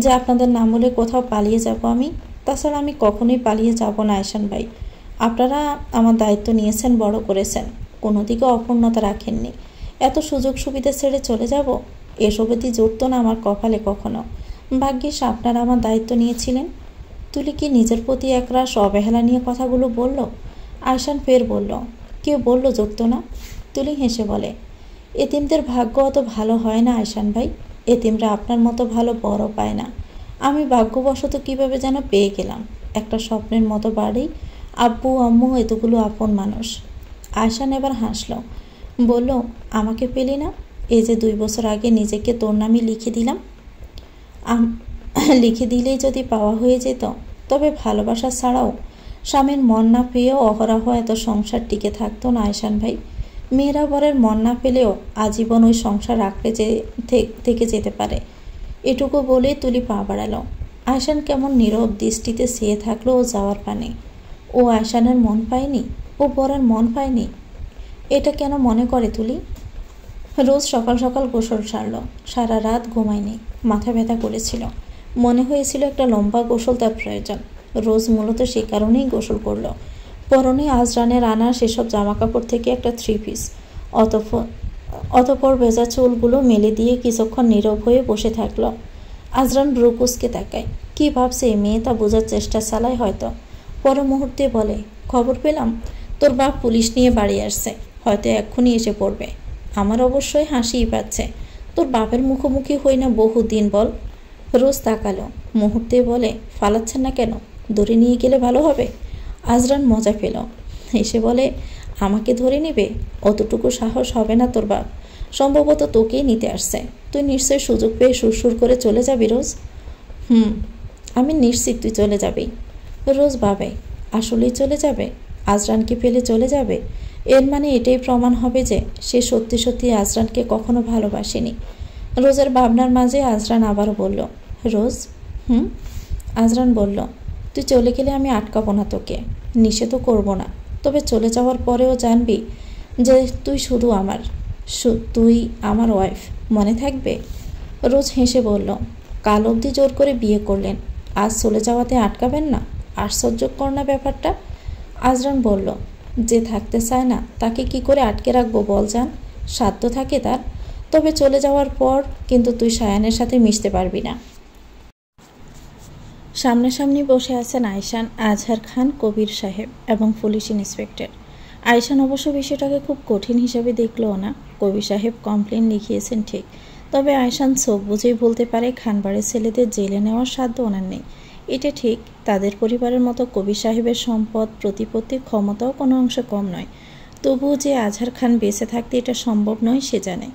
যে আপনাদের নাম বলে কোথাও পালিয়ে যাব আমি? তাছাড়া আমি কখনোই পালিয়ে যাব না আয়শান ভাই। আপনারা আমার দায়িত্ব নিয়েছেন, বড় করেছেন, কোনো দিকে অপূর্ণতা রাখেননি। এত সুযোগ সুবিধা ছেড়ে চলে যাব? এসবেতে জুটত না আমার কপালে কখনো। ভাগ্যিস আপনারা আমার দায়িত্ব নিয়েছিলেন। তুলি কি নিজের প্রতি একরাশ অবহেলা নিয়ে কথাগুলো বলল? আয়শান ফের বলল, কেউ বলল জুটত না? তুলি হেসে বলে, এতিমদের ভাগ্য অত ভালো হয় না আয়শান ভাই। এতিমরা আপনার মতো ভালো বড় পায় না। আমি ভাগ্যবশত কিভাবে যেন পেয়ে গেলাম একটা স্বপ্নের মতো বাড়ি, আব্বু আম্মু, এতগুলো আপন মানুষ। আয়শান এবার হাসল, বলল, আমাকে পেলি না? এই যে 2 বছর আগে নিজেকে তোর নামে লিখে দিলাম। লিখে দিলেই যদি পাওয়া হয়ে যেত, তবে ভালোবাসা ছাড়াও স্বামীর মন না পেয়েও অহরহ এত সংসার টিকে থাকতো না আয়শান ভাই। মেয়েরা বরের মন না পেলেও আজীবন ওই সংসার আঁকড়ে থেকে যেতে পারে। এটুকু বলে তুলি পা বাড়ালো। আয়শান কেমন নীরব দৃষ্টিতে চেয়ে থাকলো ও যাওয়ার পানে। ও আয়শানের মন পায়নি? ও বরের মন পায়নি? এটা কেন মনে করে তুলি? রোজ সকাল সকাল গোসল সারল। সারা রাত ঘুমায়নি, মাথা ব্যথা করেছিল। মনে হয়েছিল একটা লম্বা গোসল তার প্রয়োজন। রোজ মূলত সে কারণেই গোসল করল। পরনে আজরানের আনা সেসব জামাকাপড় থেকে একটা 3 পিস। অতপর ভেজা চুলগুলো মেলে দিয়ে কিছুক্ষণ নীরব হয়ে বসে থাকল। আজরান ব্রুকুসকে তাকায়। কি ভাবছে এই মেয়ে তা বোঝার চেষ্টা চালায় হয়তো। পর মুহূর্তে বলে, খবর পেলাম তোর বাপ পুলিশ নিয়ে বাড়ি আসছে, হয়তো এক্ষুনি এসে পড়বে। আমার অবশ্যই হাসিই পাচ্ছে। তোর বাপের মুখোমুখি হই না বহুদিন বল। রোজ তাকালো, মুহূর্তে বলে, ফালাচ্ছেন না কেন? ধরে নিয়ে গেলে ভালো হবে। আজরান মজা পেল, এসে বলে, আমাকে ধরে নেবে? অতটুকু সাহস হবে না তোর বাপ। সম্ভবত তোকেই নিতে আসছে। তুই নিশ্চয়ই সুযোগ পেয়ে সুরসুর করে চলে যাবি রোজ। আমি নিশ্চিত তুই চলে যাবি। রোজ ভাবে, আসলেই চলে যাবে? আজরানকে ফেলে চলে যাবে? এর মানে এটাই প্রমাণ হবে যে সে সত্যি সত্যি আজরানকে কখনো ভালোবাসেনি। রোজের ভাবনার মাঝে আজরান আবারও বলল, রোজ। আজরান বলল, তুই চলে গেলে আমি আটকাবো না তোকে, নিষেধও করবো না। তবে চলে যাওয়ার পরেও জানবি যে তুই শুধু আমার, তুই আমার ওয়াইফ, মনে থাকবে? রোজ হেসে বলল, কাল অবধি জোর করে বিয়ে করলেন, আজ চলে যাওয়াতে আটকাবেন না? আশ্চর্যকর না ব্যাপারটা? আজরান বলল, যে থাকতে চায় না তাকে কি করে আটকে রাখবো বল জান? সাধ্য থাকে তার। তবে চলে যাওয়ার পর কিন্তু তুই সায়ানের সাথে মিশতে পারবি না। সামনাসামনি বসে আছেন আয়শান, আজহার খান, কবির সাহেব এবং পুলিশ ইন্সপেক্টর। আয়শান অবশ্য বিষয়টাকে খুব কঠিন হিসেবে দেখলও না। কবির সাহেব কমপ্লেন লিখিয়েছেন ঠিক, তবে আয়শান চোখ বুঝেই বলতে পারে খানবাড়ির ছেলেদের জেলে নেওয়ার সাধ্য ওনার নেই। এটা ঠিক, তাদের পরিবারের মতো কবির সাহেবের সম্পদ, প্রতিপত্তির ক্ষমতাও কোনো অংশে কম নয়। তবুও যে আজহার খান বেঁচে থাকতে এটা সম্ভব নয় সে জানে।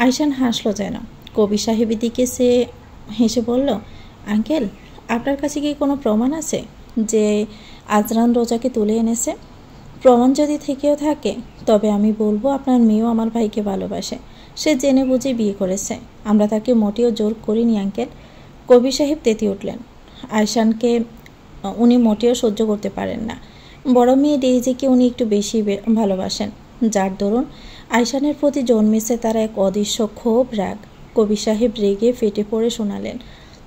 আয়শান হাসলো যেন। কবির সাহেবের দিকে সে হেসে বলল, আঙ্কেল, আপনার কাছে কি কোনো প্রমাণ আছে যে আজরান রোজাকে তুলে এনেছে? প্রমাণ যদি থেকেও থাকে, তবে আমি বলবো আপনার মেয়েও আমার ভাইকে ভালোবাসে। সে জেনে বুঝে বিয়ে করেছে, আমরা তাকে মোটেও জোর করিনি আঙ্কেল। কবির সাহেব তেতে উঠলেন। আয়শানকে উনি মোটেও সহ্য করতে পারেন না। বড় মেয়ে ডেইজিকে উনি একটু বেশি ভালোবাসেন, যার দরুন আয়শানের প্রতি জন্মেছে তার এক অদৃশ্য ক্ষোভ, রাগ। কবির সাহেব রেগে ফেটে পড়ে শোনালেন,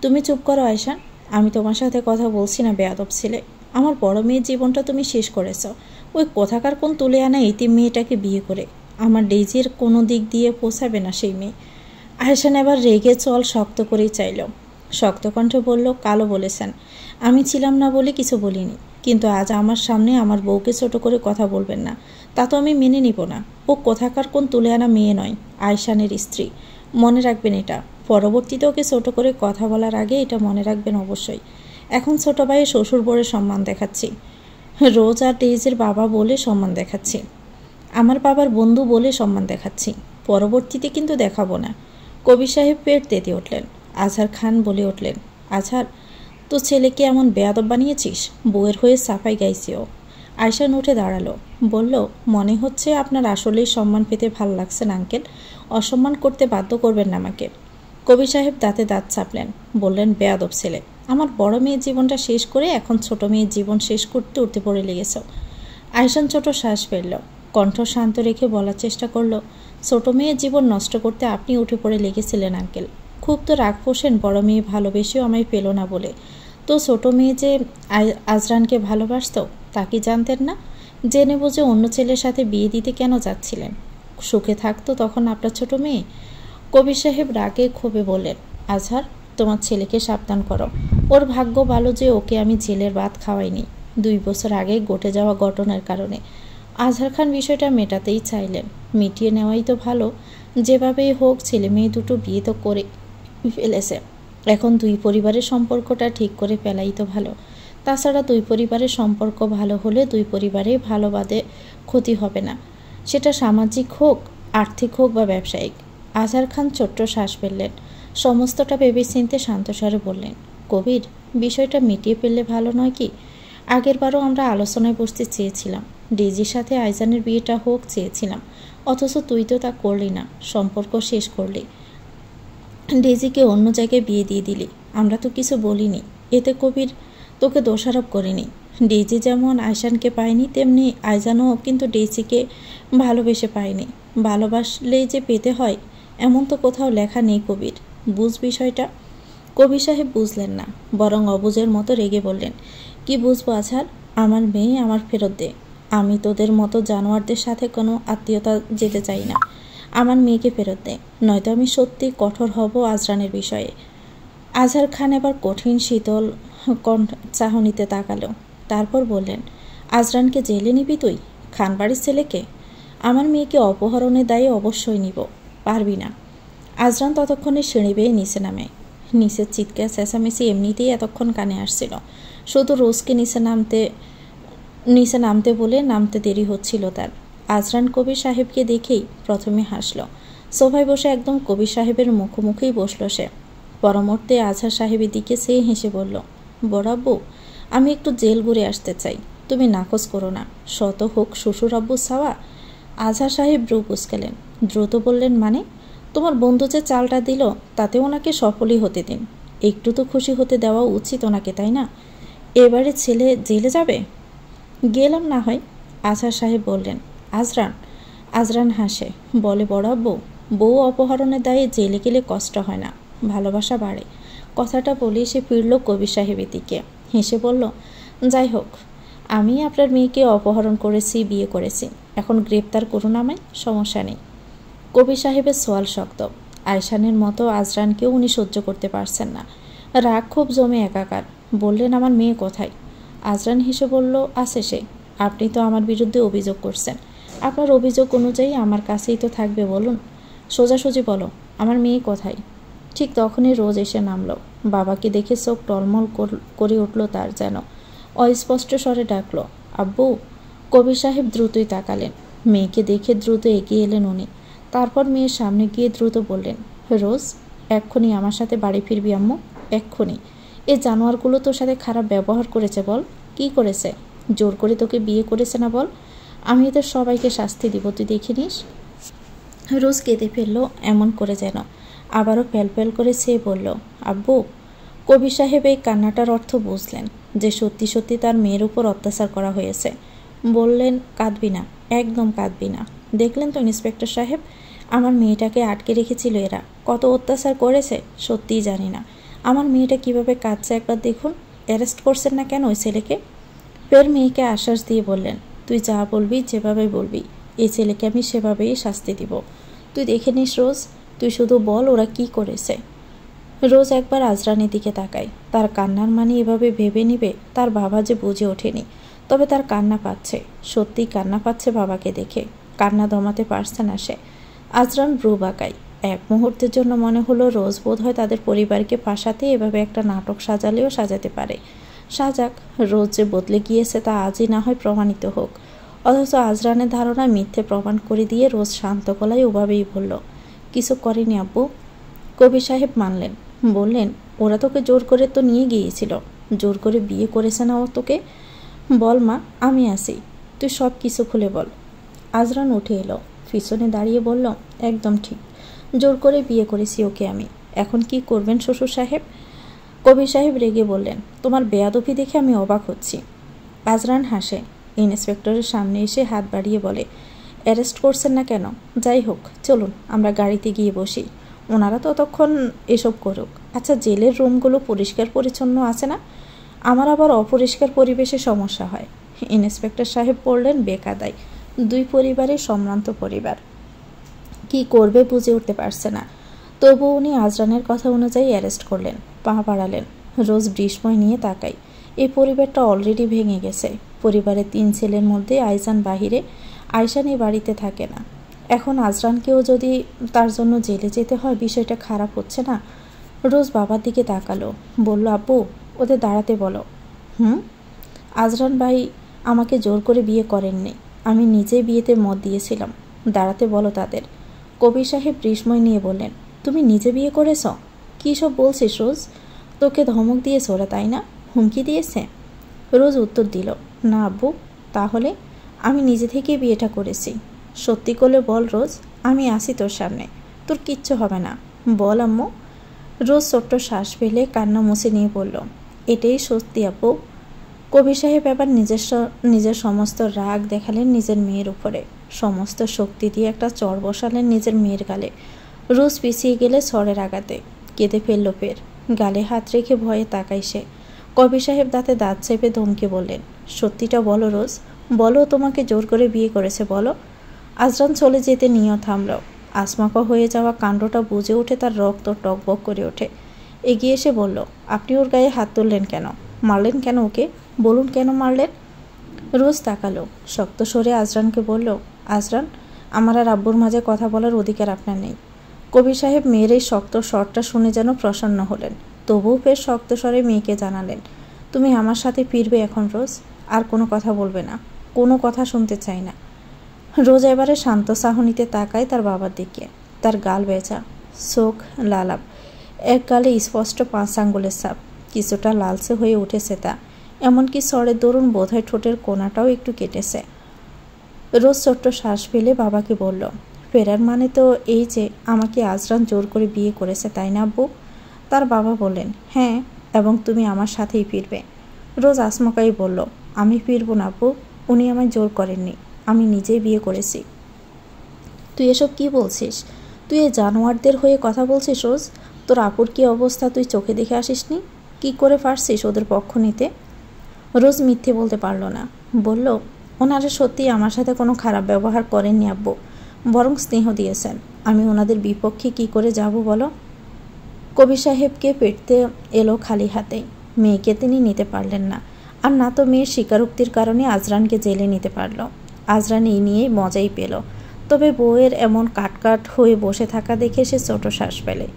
তুমি চুপ করো আয়শান, আমি তোমার সাথে কথা বলছি না বেয়াদব ছেলে। আমার বড় মেয়ের জীবনটা তুমি শেষ করেছ ওই কোথাকার কোন তুলে আনা এতিম মেয়েটাকে বিয়ে করে। আমার ডেইজির কোনো দিক দিয়ে পোষাবে না সেই মেয়ে। আয়শান এবার রেগে চল শক্ত করেই চাইল। শক্ত কণ্ঠে বলল, কালো বলেছেন, আমি ছিলাম না বলে কিছু বলিনি, কিন্তু আজ আমার সামনে আমার বউকে ছোট করে কথা বলবেন না, তা তো আমি মেনে নিব না। ও কোথাকার কোন তুলে আনা মেয়ে নয়, আয়শানের স্ত্রী। মনে রাখবেন এটা। পরবর্তীতে ওকে ছোট করে কথা বলার আগে এটা মনে রাখবেন অবশ্যই। এখন ছোট ভাইয়ের শ্বশুর বলে সম্মান দেখাচ্ছি, রোজ আর ডেইজির বাবা বলে সম্মান দেখাচ্ছি, আমার বাবার বন্ধু বলে সম্মান দেখাচ্ছি, পরবর্তীতে কিন্তু দেখাবো না। কবির সাহেব পেট তেতে উঠলেন। আজহার খান বলে উঠলেন, আজহার, তো ছেলেকে এমন বেয়াদব বানিয়েছিস? বউয়ের হয়ে সাফাই গাইছে ও। আয়শান উঠে দাঁড়ালো, বলল, মনে হচ্ছে আপনার আসলেই সম্মান পেতে ভাল লাগছে না আঙ্কেল, অসম্মান করতে বাধ্য করবেন না আমাকে। কবির সাহেব দাঁতে দাঁত চাপলেন, বললেন, বেয়াদব ছেলে, আমার বড় মেয়ের জীবনটা শেষ করে এখন ছোট মেয়ের জীবন শেষ করতে উঠতে পড়ে লেগেছ। আয়শান ছোট শ্বাস ফেলল, কণ্ঠ শান্ত রেখে বলার চেষ্টা করল, ছোট মেয়ের জীবন নষ্ট করতে আপনি উঠে পড়ে লেগেছিলেন আঙ্কেল। খুব তো রাগ পোষেন বড় মেয়ে ভালোবেসেও আমায় পেল না বলে। তো ছোট মেয়ে যে আজরানকে ভালোবাসত তা কি জানতেন না? জেনে বুঝে অন্য ছেলের সাথে বিয়ে দিতে কেন যাচ্ছিলেন? সুখে থাকতো তখন আপনার ছোট মেয়ে? কবির সাহেব রাগে ক্ষোভে বললেন, আজহার, তোমার ছেলেকে সাবধান করো। ওর ভাগ্য ভালো যে ওকে আমি জেলের ভাত খাওয়াইনি 2 বছর আগে ঘটে যাওয়া ঘটনার কারণে। আজহার খান বিষয়টা মেটাতেই চাইলেন, মিটিয়ে নেওয়াই তো ভালো। যেভাবেই হোক ছেলে মেয়ে দুটো বিয়ে তো করে ফেলেছে, এখন 2 পরিবারের সম্পর্কটা ঠিক করে ফেলাই তো ভালো। তাছাড়া 2 পরিবারের সম্পর্ক ভালো হলে 2 পরিবারেই ভালো বাদে ক্ষতি হবে না, সেটা সামাজিক হোক, আর্থিক হোক বা ব্যবসায়িক। আজহার খান ছোট্ট শ্বাস ফেললেন, সমস্তটা ভেবে চিনতে শান্তস্বরে বললেন, কবির, বিষয়টা মিটিয়ে ফেললে ভালো নয় কি? আগেরবারও আমরা আলোচনায় বসতে চেয়েছিলাম, ডেজির সাথে আইজানের বিয়েটা হোক চেয়েছিলাম, অথচ তুই তো তা করলি না, সম্পর্ক শেষ করলি, ডেজিকে অন্য জায়গায় বিয়ে দিয়ে দিলি। আমরা তো কিছু বলিনি, এতে কবির তোকে দোষারোপ করিনি। ডেজি যেমন আয়শানকে পায়নি, তেমনি আইজানও কিন্তু ডেজিকে ভালোবেসে পায়নি। ভালোবাসলেই যে পেতে হয় এমন তো কোথাও লেখা নেই কবির, বুঝ বিষয়টা। কবির সাহেব বুঝলেন না, বরং অবুঝের মতো রেগে বললেন, কি বুঝবো আজহার? আমার মেয়ে আমার ফেরত দে। আমি তোদের মতো জানোয়ারদের সাথে কোনো আত্মীয়তা যেতে চাই না। আমার মেয়েকে ফেরত দে, নয়তো আমি সত্যি কঠোর হব আজরানের বিষয়ে। আজহার খান এবার কঠিন শীতল চাহনিতে তাকালো, তারপর বললেন, আজরানকে জেলে নিবি তুই? খানবাড়ির ছেলেকে? আমার মেয়েকে অপহরণের দায়ে অবশ্যই নিব। পারবি না। আজরান ততক্ষণে সিঁড়ি বেয়ে নিচে নামে। নিচের চিৎকার চেঁচামেচি এমনিতেই এতক্ষণ কানে আসছিল, শুধু রোজকে নিচে নামতে বলে নামতে দেরি হচ্ছিল তার। আজরান কবির সাহেবকে দেখেই প্রথমে হাসল, সোফায় বসে একদম কবির সাহেবের মুখোমুখিই বসল সে। পরমুহূর্তে আজহার সাহেবের দিকে সে হেসে বলল, বড় আব্বু, আমি একটু জেল ঘুরে আসতে চাই, তুমি নাকচ করো না, শত হোক শ্বশুর আব্বু ছাওয়া। আজহার সাহেব ব্রু কুঁচকালেন, দ্রুত বললেন, মানে? তোমার বন্ধু যে চালটা দিল তাতে ওনাকে সফলই হতে দিন, একটু তো খুশি হতে দেওয়া উচিত ওনাকে, তাই না? এবারে ছেলে জেলে যাবে? গেলাম না হয়, আজহার সাহেব বললেন। আজরান হাসে, বলে, বড় আব্বু, বউ অপহরণের দায়ে জেলে গেলে কষ্ট হয় না, ভালোবাসা বাড়ে। কথাটা বলে সে ফিরল কবির সাহেবের দিকে, হেসে বলল, যাই হোক, আমি আপনার মেয়েকে অপহরণ করেছি, বিয়ে করেছি, এখন গ্রেপ্তার করুন আমায়, সমস্যা নেই। কবির সাহেবের সোয়াল শক্ত। আয়শানের মতো আজরানকেও উনি সহ্য করতে পারছেন না, রাগ খুব জমে একাকার। বললেন, আমার মেয়ে কোথায়? আজরান হেসে বলল, আছে সে। আপনি তো আমার বিরুদ্ধে অভিযোগ করছেন, আপনার অভিযোগ অনুযায়ী আমার কাছেই তো থাকবে, বলুন। সোজাসুজি বলো, আমার মেয়ে কোথায়? ঠিক তখনই রোজ এসে নামলো। বাবাকে দেখে চোখ টলমল করে উঠল তার, যেন অস্পষ্ট স্বরে ডাকল, আব্বু। কবির সাহেব দ্রুতই তাকালেন, মেয়েকে দেখে দ্রুত এগিয়ে এলেন উনি। তারপর মেয়ের সামনে গিয়ে দ্রুত বললেন, রোজ, এক্ষুনি আমার সাথে বাড়ি ফিরবি আম্মু, এক্ষুনি। এই জানোয়ারগুলো তোর সাথে খারাপ ব্যবহার করেছে, বল কি করেছে? জোর করে তোকে বিয়ে করেছে না, বল। আমি এদের সবাইকে শাস্তি দিব, তুই দেখে নিস। রোজ কেঁদে ফেলল এমন করে যেন, আবারও ফেল করে সে বলল, আব্বু। কবির সাহেব এই কান্নাটার অর্থ বুঝলেন, যে সত্যি সত্যি তার মেয়ের উপর অত্যাচার করা হয়েছে। বললেন, কাঁদবি না, একদম কাঁদবি না। দেখলেন তো ইন্সপেক্টর সাহেব, আমার মেয়েটাকে আটকে রেখেছিল এরা, কত অত্যাচার করেছে সত্যিই জানি না। আমার মেয়েটা কিভাবে কাঁদছে একবার দেখুন। অ্যারেস্ট করছেন না কেন ওই ছেলেকে? ফের মেয়েকে আশ্বাস দিয়ে বললেন, তুই যা বলবি, যেভাবে বলবি, এই ছেলেকে আমি সেভাবেই শাস্তি দিব। তুই দেখে নিস রোজ, তুই শুধু বল ওরা কি করেছে। রোজ একবার আজরানের দিকে তাকায়, তার কান্নার মানে এভাবে ভেবে নিবে তার বাবা যে বুঝে ওঠেনি। তবে তার কান্না পাচ্ছে, সত্যিই কান্না পাচ্ছে বাবাকে দেখে, কান্না দমাতে পারছে না সে। আজরান ব্রু বাঁকায়। এক মুহূর্তের জন্য মনে হলো রোজ বোধ হয় তাদের পরিবারকে ফাঁসাতে এভাবে একটা নাটক সাজালেও সাজাতে পারে। সাজাক, রোজ যে বদলে গিয়েছে তা আজই না হয় প্রমাণিত হোক। অথচ আজরানের ধারণা মিথ্যে প্রমাণ করে দিয়ে রোজ শান্ত গলায় ওভাবেই বলল, কিছু করেনি আব্বু। কবির সাহেব মানলেন, বললেন, ওরা তোকে জোর করে তো নিয়ে গিয়েছিল, জোর করে বিয়ে করেছে না ও তোকে? বল মা, আমি আছি, তুই সব কিছু খুলে বল। আজরান উঠে এলো, পিছনে দাঁড়িয়ে বলল, একদম ঠিক, জোর করে বিয়ে করেছি ওকে আমি। এখন কি করবেন শ্বশুর সাহেব? কবির সাহেব রেগে বললেন, তোমার বেয়াদবি দেখে আমি অবাক হচ্ছি। আজরান হাসে, ইন্সপেক্টরের সামনে এসে হাত বাড়িয়ে বলে, অ্যারেস্ট করছেন না কেন? যাই হোক, চলুন আমরা গাড়িতে গিয়ে বসি, ওনারা ততক্ষণ এসব করুক। আচ্ছা, জেলের রুমগুলো পরিষ্কার পরিচ্ছন্ন আছে না? আমার আবার অপরিষ্কার পরিবেশে সমস্যা হয়। ইন্সপেক্টর সাহেব পড়লেন বেকায়দায়। দুই পরিবারের সম্ভ্রান্ত পরিবার, কি করবে বুঝে উঠতে পারছে না। তবু উনি আজরানের কথা অনুযায়ী অ্যারেস্ট করলেন, পা বাড়ালেন। রোজ বিস্ময় নিয়ে তাকাই। এই পরিবারটা অলরেডি ভেঙে গেছে। পরিবারের 3 ছেলের মধ্যে আইজান বাহিরে, আয়শান এই বাড়িতে থাকে না। এখন আজরানকেও যদি তার জন্য জেলে যেতে হয়, বিষয়টা খারাপ হচ্ছে না? রোজ বাবার দিকে তাকালো, বলল, আব্বু ওদের দাঁড়াতে বলো। আজরান ভাই আমাকে জোর করে বিয়ে করেননি, আমি নিজেই বিয়েতে মত দিয়েছিলাম। দাঁড়াতে বলো তাদের। কবির সাহেব বিস্ময় নিয়ে বললেন, তুমি নিজে বিয়ে করেছ? কী সব বলছিস রোজ? তোকে ধমক দিয়েছে ওরা, তাই না? হুমকি দিয়েছে? রোজ উত্তর দিল, না আব্বু। তাহলে? আমি নিজে থেকেই বিয়েটা করেছি। সত্যি করে বল রোজ, আমি আসি তোর সামনে, তোর কিচ্ছু হবে না, বল আম্মু। রোজ ছোট্ট শ্বাস ফেলে কান্না মুছে নিয়ে বলল, এটাই সত্যি আব্বু। কবির সাহেব এবার নিজের সমস্ত রাগ দেখালেন নিজের মেয়ের উপরে, সমস্ত শক্তি দিয়ে একটা চড় বসালেন নিজের মেয়ের গালে। রোজ পিছিয়ে গেলে চড়ের আঘাতে কেঁদে ফেলল ফের। গালে হাত রেখে ভয়ে তাকাই সে। কবির সাহেব দাঁতে দাঁত চেপে ধমকে বললেন, সত্যিটা বলো রোজ, বলো তোমাকে জোর করে বিয়ে করেছে, বলো। আজরান চলে যেতে নিয়েও থামল। আসমাকা হয়ে যাওয়া কাণ্ডটা বুঝে উঠে তার রক্ত টকবক করে ওঠে। এগিয়ে এসে বলল, আপনি ওর গায়ে হাত তুললেন কেন? মারলেন কেন ওকে? বলুন কেন মারলেন? রোজ তাকালো, শক্ত স্বরে আজরানকে বলল, আজরান, আমার আর আব্বুর মাঝে কথা বলার অধিকার আপনার নেই। কবির সাহেব মেয়ের এই শক্ত স্বরটা শুনে যেন প্রসন্ন হলেন, তবুও ফের শক্ত স্বরে মেয়েকে জানালেন, তুমি আমার সাথে ফিরবে এখন রোজ, আর কোনো কথা বলবে না, কোনো কথা শুনতে চাই না। রোজ এবারে শান্ত চাহনিতে তাকায় তার বাবার দিকে। তার গাল বেঁচা, চোখ লালাপ, এক গালে স্পষ্ট 5 আঙ্গুলের ছাপ, কিছুটা লালচে হয়ে উঠেছে তা, এমনকি স্বরের দরুন বোধহয় ঠোঁটের কোনাটাও একটু কেটেছে। রোজ ছোট্ট শ্বাস ফেলে বাবাকে বলল, ফেরার মানে তো এই যে আমাকে আজরান জোর করে বিয়ে করেছে, তাই না আব্বু? তার বাবা বললেন, হ্যাঁ, এবং তুমি আমার সাথেই ফিরবে। রোজ আসমকাই বলল, আমি ফিরবো না আব্বু, উনি আমায় জোর করেননি, আমি নিজেই বিয়ে করেছি। তুই এসব কি বলছিস? তুই এই জানোয়ারদের হয়ে কথা বলছিস রোজ? তোর আপুর কি অবস্থা তুই চোখে দেখে আসিসনি? কি করে পারছিস ওদের পক্ষ নিতে? রোজ মিথ্যে বলতে পারল না, বলল, ওনারা সত্যি আমার সাথে কোনো খারাপ ব্যবহার করেননি আব্বু, বরং স্নেহ দিয়েছেন। আমি ওনাদের বিপক্ষে কি করে যাব বলো? কবির সাহেবকে পেটতে এলো খালি হাতে। মেয়েকে তিনি নিতে পারলেন না, আর না তো মেয়ের স্বীকারোক্তির কারণে আজরানকে জেলে নিতে পারল। আজরান এই নিয়েই মজাই পেল, তবে বউয়ের এমন কাটকাট হয়ে বসে থাকা দেখে সে ছোট শ্বাস ফেলে।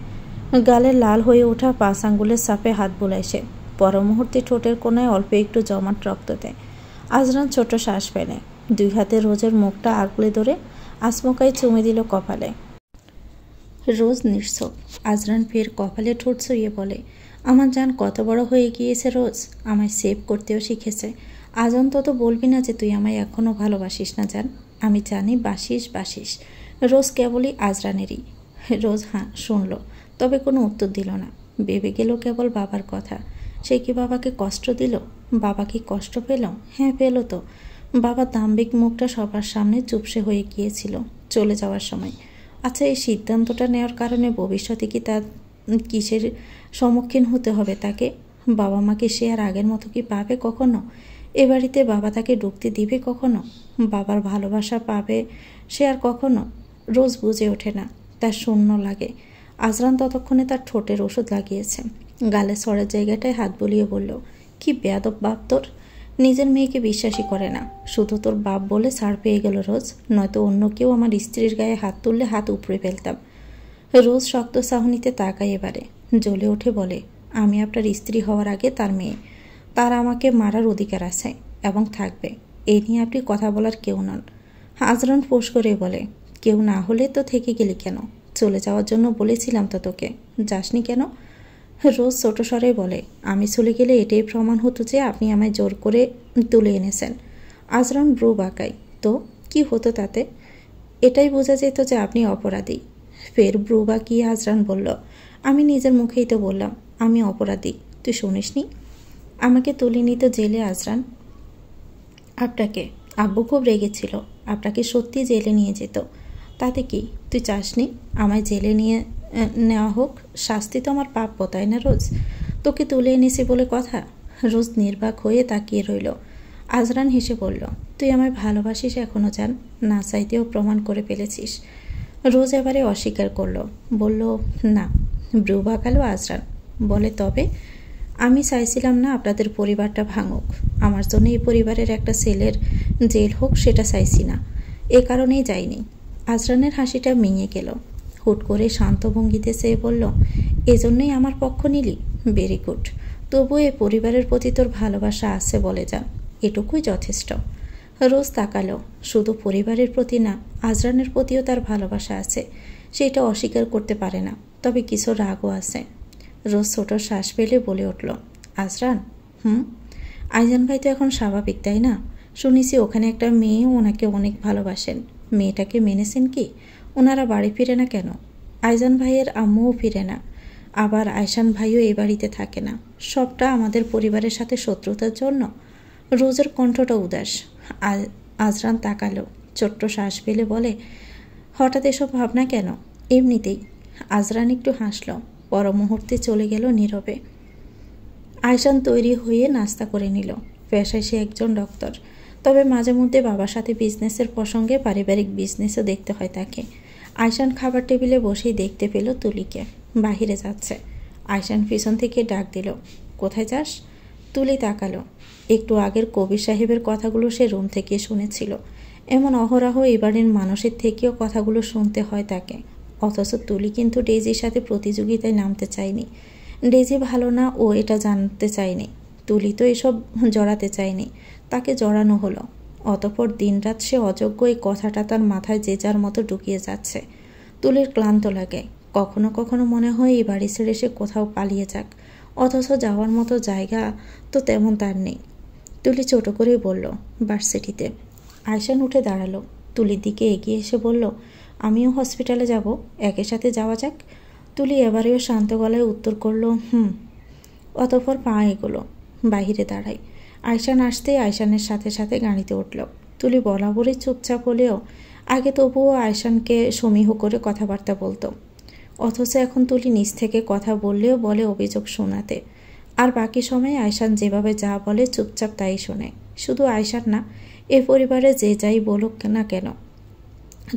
গালে লাল হয়ে ওঠা 5 আঙ্গুলের চাপে হাত বুলায় সে। পর মুহূর্তে ঠোঁটের কোনায় অল্প একটু জমাট রক্ত দেয়। আজরান ছোট শ্বাস ফেলে, 2 হাতে রোজের মুখটা আগলে ধরে আচমকাই চুমে দিল কপালে। রোজ নিশ্চুপ। আজরান ফের কপালে ঠোঁট ছুঁয়ে বলে, আমার জান কত বড় হয়ে গিয়েছে রোজ, আমায় সেভ করতেও শিখেছে। আজ অন্তত বলবি না যে তুই আমায় এখনও ভালোবাসিস না জান। আমি জানি বাসিস। রোজ কেবলই আজরানেরই। রোজ হ্যাঁ শুনল, তবে কোনো উত্তর দিল না। ভেবে গেল কেবল বাবার কথা। সে কি বাবাকে কষ্ট দিল? বাবা কি কষ্ট পেল? হ্যাঁ পেল তো। বাবার দাম্ভিক মুখটা সবার সামনে চুপসে হয়ে গিয়েছিল চলে যাওয়ার সময়। আচ্ছা, এই সিদ্ধান্তটা নেওয়ার কারণে ভবিষ্যতে কি তার কিসের সম্মুখীন হতে হবে তাকে? বাবা মাকে সে আর আগের মতো কি পাবে কখনো? এ বাড়িতে বাবা তাকে ঢুকতে দিবে কখনো? বাবার ভালোবাসা পাবে সে আর কখনো? রোজ বুঝে ওঠে না, তার শূন্য লাগে। আজরান ততক্ষণে তার ঠোঁটের ওষুধ লাগিয়েছে। গালে সরের জায়গাটায় হাত বুলিয়ে বলল, কি বেয়াদব বাপ তোর, নিজের মেয়েকে বিশ্বাসই করে না। শুধু তোর বাপ বলে ছাড় পেয়ে গেল রোজ, নয়তো অন্য কেউ আমার স্ত্রীর গায়ে হাত তুললে হাত উপড়ে ফেলতাম। রোজ শক্ত চাহনিতে তাকায় এবারে, জ্বলে উঠে বলে, আমি আপনার স্ত্রী হওয়ার আগে তার মেয়ে, তার আমাকে মারার অধিকার আছে এবং থাকবে। এই নিয়ে আপনি কথা বলার কেউ নন। আজরান ফোঁস করে বলে, কেউ না হলে তো থেকে গেলি কেন? চলে যাওয়ার জন্য বলেছিলাম তো তোকে, যাসনি কেন? রোজ ছোট স্বরে বলে, আমি চলে গেলে এটাই প্রমাণ হতো যে আপনি আমায় জোর করে তুলে এনেছেন। আজরান ব্রু বাঁকায়, তো কি হতো তাতে? এটাই বোঝা যেত যে আপনি অপরাধী। ফের ব্রু বাঁকিয়ে আজরান বলল, আমি নিজের মুখেই তো বললাম আমি অপরাধী, তুই শুনিসনি? আমাকে তুলে নিত জেলে আজরান। আপনাকে? আব্বু খুব রেগেছিল, আপনাকে সত্যি জেলে নিয়ে যেত। তাতে কি, তুই চাসনি আমায় জেলে নিয়ে নেওয়া হোক? শাস্তি তো আমার প্রাপ্য, তাই না রোজ? তোকে তুলে এনেছি বলে কথা। রোজ নির্বাক হয়ে তাকিয়ে রইল। আজরান হেসে বলল, তুই আমায় ভালোবাসিস এখনও জান, না চাইতেও প্রমাণ করে ফেলেছিস। রোজ এবারে অস্বীকার করল, বলল না। ব্রু বাঁকালো আজরান, বলে তবে? আমি চাইছিলাম না আপনাদের পরিবারটা ভাঙুক, আমার জন্য এই পরিবারের একটা ছেলের জেল হোক সেটা চাইছি না, এ কারণেই যাইনি। আজরানের হাসিটা মিঙে গেল। হুট করে শান্ত ভঙ্গিতে চেয়ে বলল, এজন্যই আমার পক্ষ নিলি? Very good. তবু এ পরিবারের প্রতি তোর ভালোবাসা আছে বলে যান, এটুকুই যথেষ্ট। রোজ তাকালো। শুধু পরিবারের প্রতি না, আজরানের প্রতিও তার ভালোবাসা আছে, সেটা অস্বীকার করতে পারে না, তবে কিছু রাগও আছে। রোজ ছোট শ্বাস ফেলে বলে উঠল, আজরান? আইজান ভাই তো এখন স্বাভাবিক, তাই না? শুনেছি ওখানে একটা মেয়ে ওনাকে অনেক ভালোবাসেন, মেয়েটাকে মেনেছেন কি? ওনারা বাড়ি ফিরে না কেন? আইজান ভাইয়ের আম্মুও ফিরে না, আবার আয়শান ভাইও এই বাড়িতে থাকে না, সবটা আমাদের পরিবারের সাথে শত্রুতার জন্য? রোজের কণ্ঠটা উদাস। আজরান তাকালো, ছোট্ট শ্বাস ফেলে বলে, হঠাৎ এসব ভাবনা কেন? এমনিতেই। আজরান একটু হাসল, পর মুহূর্তে চলে গেল নীরবে। আয়শান তৈরি হয়ে নাস্তা করে নিল। পেশায় সে একজন ডক্টর, তবে মাঝে মধ্যে বাবার সাথে বিজনেসের প্রসঙ্গে পারিবারিক বিজনেসও দেখতে হয় তাকে। আয়শান খাবার টেবিলে বসেই দেখতে পেল তুলিকে বাহিরে যাচ্ছে। আয়শান পিছন থেকে ডাক দিল, কোথায় যাস? তুলি তাকালো। একটু আগের কবির সাহেবের কথাগুলো সে রুম থেকে শুনেছিল। এমন অহরহ এই বাড়ির মানুষের থেকেও কথাগুলো শুনতে হয় তাকে। অথচ তুলি কিন্তু ডেজির সাথে প্রতিযোগিতায় নামতে চায়নি। ডেজি ভালো না ও এটা জানতে চায়নি, তুলি তো এসব জড়াতে চায়নি, তাকে জড়ানো হলো। অতঃপর দিনরাত সে অযোগ্য এই কথাটা তার মাথায় যে যার মতো ঢুকিয়ে যাচ্ছে। তুলির ক্লান্ত লাগে, কখনো কখনো মনে হয় এই বাড়ি ছেড়ে সে কোথাও পালিয়ে যাক, অথচ যাওয়ার মতো জায়গা তো তেমন তার নেই। তুলি ছোট করেই বলল, ভার্সিটিতে। আয়শান উঠে দাঁড়ালো, তুলির দিকে এগিয়ে এসে বলল, আমিও হসপিটালে যাব, একের সাথে যাওয়া যাক। তুলি এবারেও শান্ত গলায় উত্তর করল, অতঃপর পা এগোলো, বাহিরে দাঁড়ায়। আয়শান আসতেই আয়শানের সাথে সাথে গাড়িতে উঠল। তুলি বরাবরই চুপচাপ হলেও আগে তবুও আয়শানকে সমীহ করে কথাবার্তা বলতো, অথচ এখন তুলি নিজ থেকে কথা বললেও বলে অভিযোগ শোনাতে। আর বাকি সময় আয়শান যেভাবে যা বলে চুপচাপ তাই শোনে। শুধু আয়শান না, এ পরিবারে যে যাই বলুক না কেন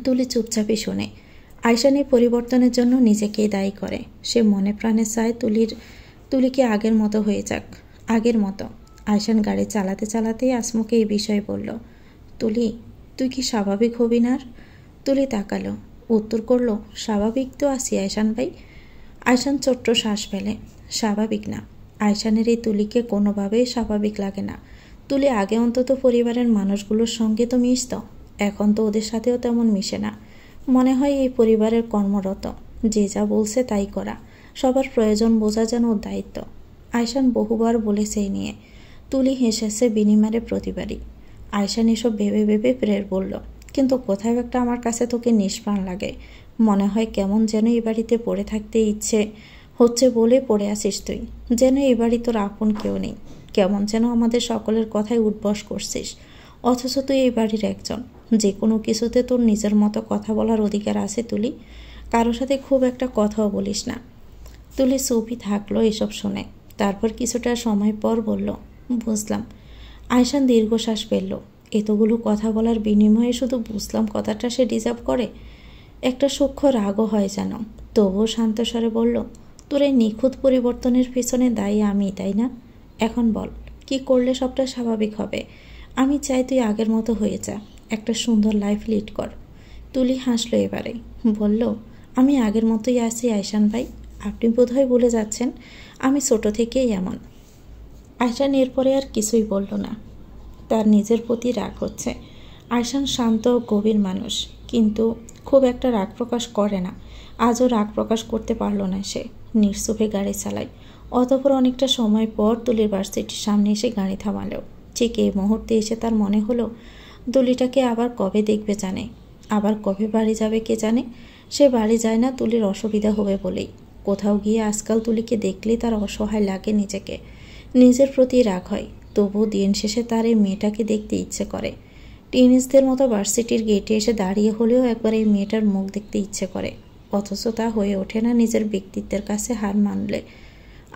তুলি চুপচাপই শোনে। আয়শান এই পরিবর্তনের জন্য নিজেকেই দায়ী করে। সে মনে প্রাণে চায় তুলিকে আগের মতো হয়ে যাক, আগের মতো। আয়শান গাড়ি চালাতে চালাতেই আসমুকে এই বিষয়ে বলল, তুলি, তুই কি স্বাভাবিক হবি না? তুলি তাকালো, উত্তর করল, স্বাভাবিক তো আছি আয়শান ভাই। আয়শান ছোট্ট শ্বাস ফেলে, স্বাভাবিক না। আয়শানের এই তুলিকে কোনোভাবেই স্বাভাবিক লাগে না। তুলি আগে অন্তত পরিবারের মানুষগুলোর সঙ্গে তো মিশত, এখন তো ওদের সাথেও তেমন মিশে না। মনে হয় এই পরিবারের কর্মরত, যে যা বলছে তাই করা, সবার প্রয়োজন বোঝা যেন ওর দায়িত্ব। আয়শান বহুবার বলেছে এই নিয়ে। তুলি হেসেছে বিনিময়ে প্রতিবারই। আয়শান এসব ভেবে ভেবে ফের বলল, কিন্তু কোথাও একটা আমার কাছে তোকে নিষ্প্রাণ লাগে। মনে হয় কেমন যেন এই বাড়িতে পড়ে থাকতে ইচ্ছে হচ্ছে বলে পড়ে আছিস তুই, যেন এই বাড়ি তোর আপন কেউ নেই। কেমন যেন আমাদের সকলের কথায় উঠবস করছিস, অথচ তুই এই বাড়ির একজন। যে কোনো কিছুতে তোর নিজের মতো কথা বলার অধিকার আছে তুলি, কারোর সাথে খুব একটা কথাও বলিস না। তুলি চুপই থাকলো এসব শুনে, তারপর কিছুটা সময় পর বলল, বুঝলাম। আয়শান দীর্ঘশ্বাস ফেলল। এতগুলো কথা বলার বিনিময়ে শুধু বুঝলাম কথাটা সে ডিজার্ভ করে। একটা সূক্ষ্ম রাগও হয় যেন, তবুও শান্ত স্বরে বলল, তোর এই নিখুঁত পরিবর্তনের পিছনে দায়ী আমি, তাই না? এখন বল, কি করলে সবটা স্বাভাবিক হবে? আমি চাই তুই আগের মতো হয়ে যা, একটা সুন্দর লাইফ লিড কর। তুলি হাসলো এবারে, বলল, আমি আগের মতোই আছি আয়শান ভাই, আপনি বোধহয় ভুলে যাচ্ছেন আমি ছোট থেকেই এমন। আয়শান এরপরে আর কিছুই বলল না। তার নিজের প্রতি রাগ হচ্ছে। আয়শান শান্ত ও গভীর মানুষ, কিন্তু খুব একটা রাগ প্রকাশ করে না। আজও রাগ প্রকাশ করতে পারল না সে। নিঃসুপে গাড়ি চালায়, অতঃপর অনেকটা সময় পর তুলির ভার্সিটির সামনে এসে গাড়ি থামালো। ঠিক এই মুহূর্তে এসে তার মনে হলো তুলিটাকে আবার কবে দেখবে জানে, আবার কবে বাড়ি যাবে কে জানে। সে বাড়ি যায় না তুলির অসুবিধা হবে বলেই। কোথাও গিয়ে আজকাল তুলিকে দেখলেই তার অসহায় লাগে, নিজেকে নিজের প্রতি রাগ হয়। তবু দিন শেষে তার এই মেয়েটাকে দেখতে ইচ্ছে করে। টিনেজদের মতো ভার্সিটির গেটে এসে দাঁড়িয়ে হলেও একবার এই মেয়েটার মুখ দেখতে ইচ্ছে করে, অথচ তা হয়ে ওঠে না নিজের ব্যক্তিত্বের কাছে হার মানলে।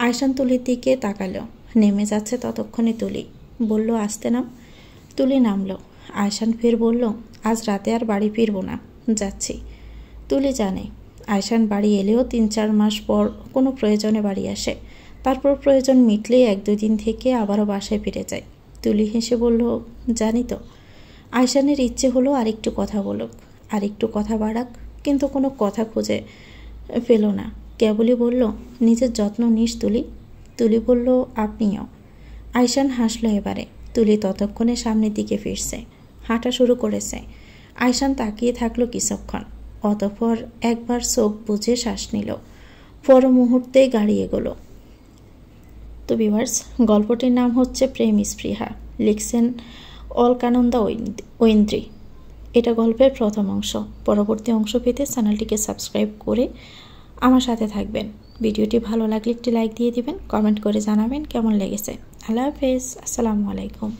আয়শান তুলির দিকে তাকালো। নেমে যাচ্ছে ততক্ষণে তুলি। বলল, আসতে নাম। তুলি নামলো। আয়শান ফের বলল, আজ রাতে আর বাড়ি ফিরবো না, যাচ্ছি। তুলি জানে আয়শান বাড়ি এলেও 3-4 মাস পর কোনো প্রয়োজনে বাড়ি আসে, তারপর প্রয়োজন মিটলেই 1-2 দিন থেকে আবারও বাসায় ফিরে যায়। তুলি হেসে বলল, জানি তো। আয়শানের ইচ্ছে হলো আরেকটু কথা বলুক, আরেকটু কথা বাড়াক, কিন্তু কোনো কথা খুঁজে পেল না। কেবলই বলল, নিজের যত্ন নিস তুলি। তুলি বলল, আপনিও। আয়শান হাসলো এবারে। তুলি ততক্ষণে সামনের দিকে ফিরছে, হাঁটা শুরু করেছে। আয়শান তাকিয়ে থাকলো কিছুক্ষণ, অতঃপর একবার চোখ বুজে শ্বাস নিল। পর মুহূর্তেই গাড়ি এগোলো। তো ভিউয়ার্স, গল্পটির নাম হচ্ছে প্রেম স্পৃহা, লিখছেন অলকানন্দা ঐন্দ্রী। এটা গল্পের প্রথম অংশ। পরবর্তী অংশ পেতে চ্যানেলটিকে সাবস্ক্রাইব করে আমার সাথে থাকবেন। ভিডিওটি ভালো লাগলে একটি লাইক দিয়ে দিবেন, কমেন্ট করে জানাবেন কেমন লেগেছে। আল্লাহ হাফেজ, আসসালামু আলাইকুম।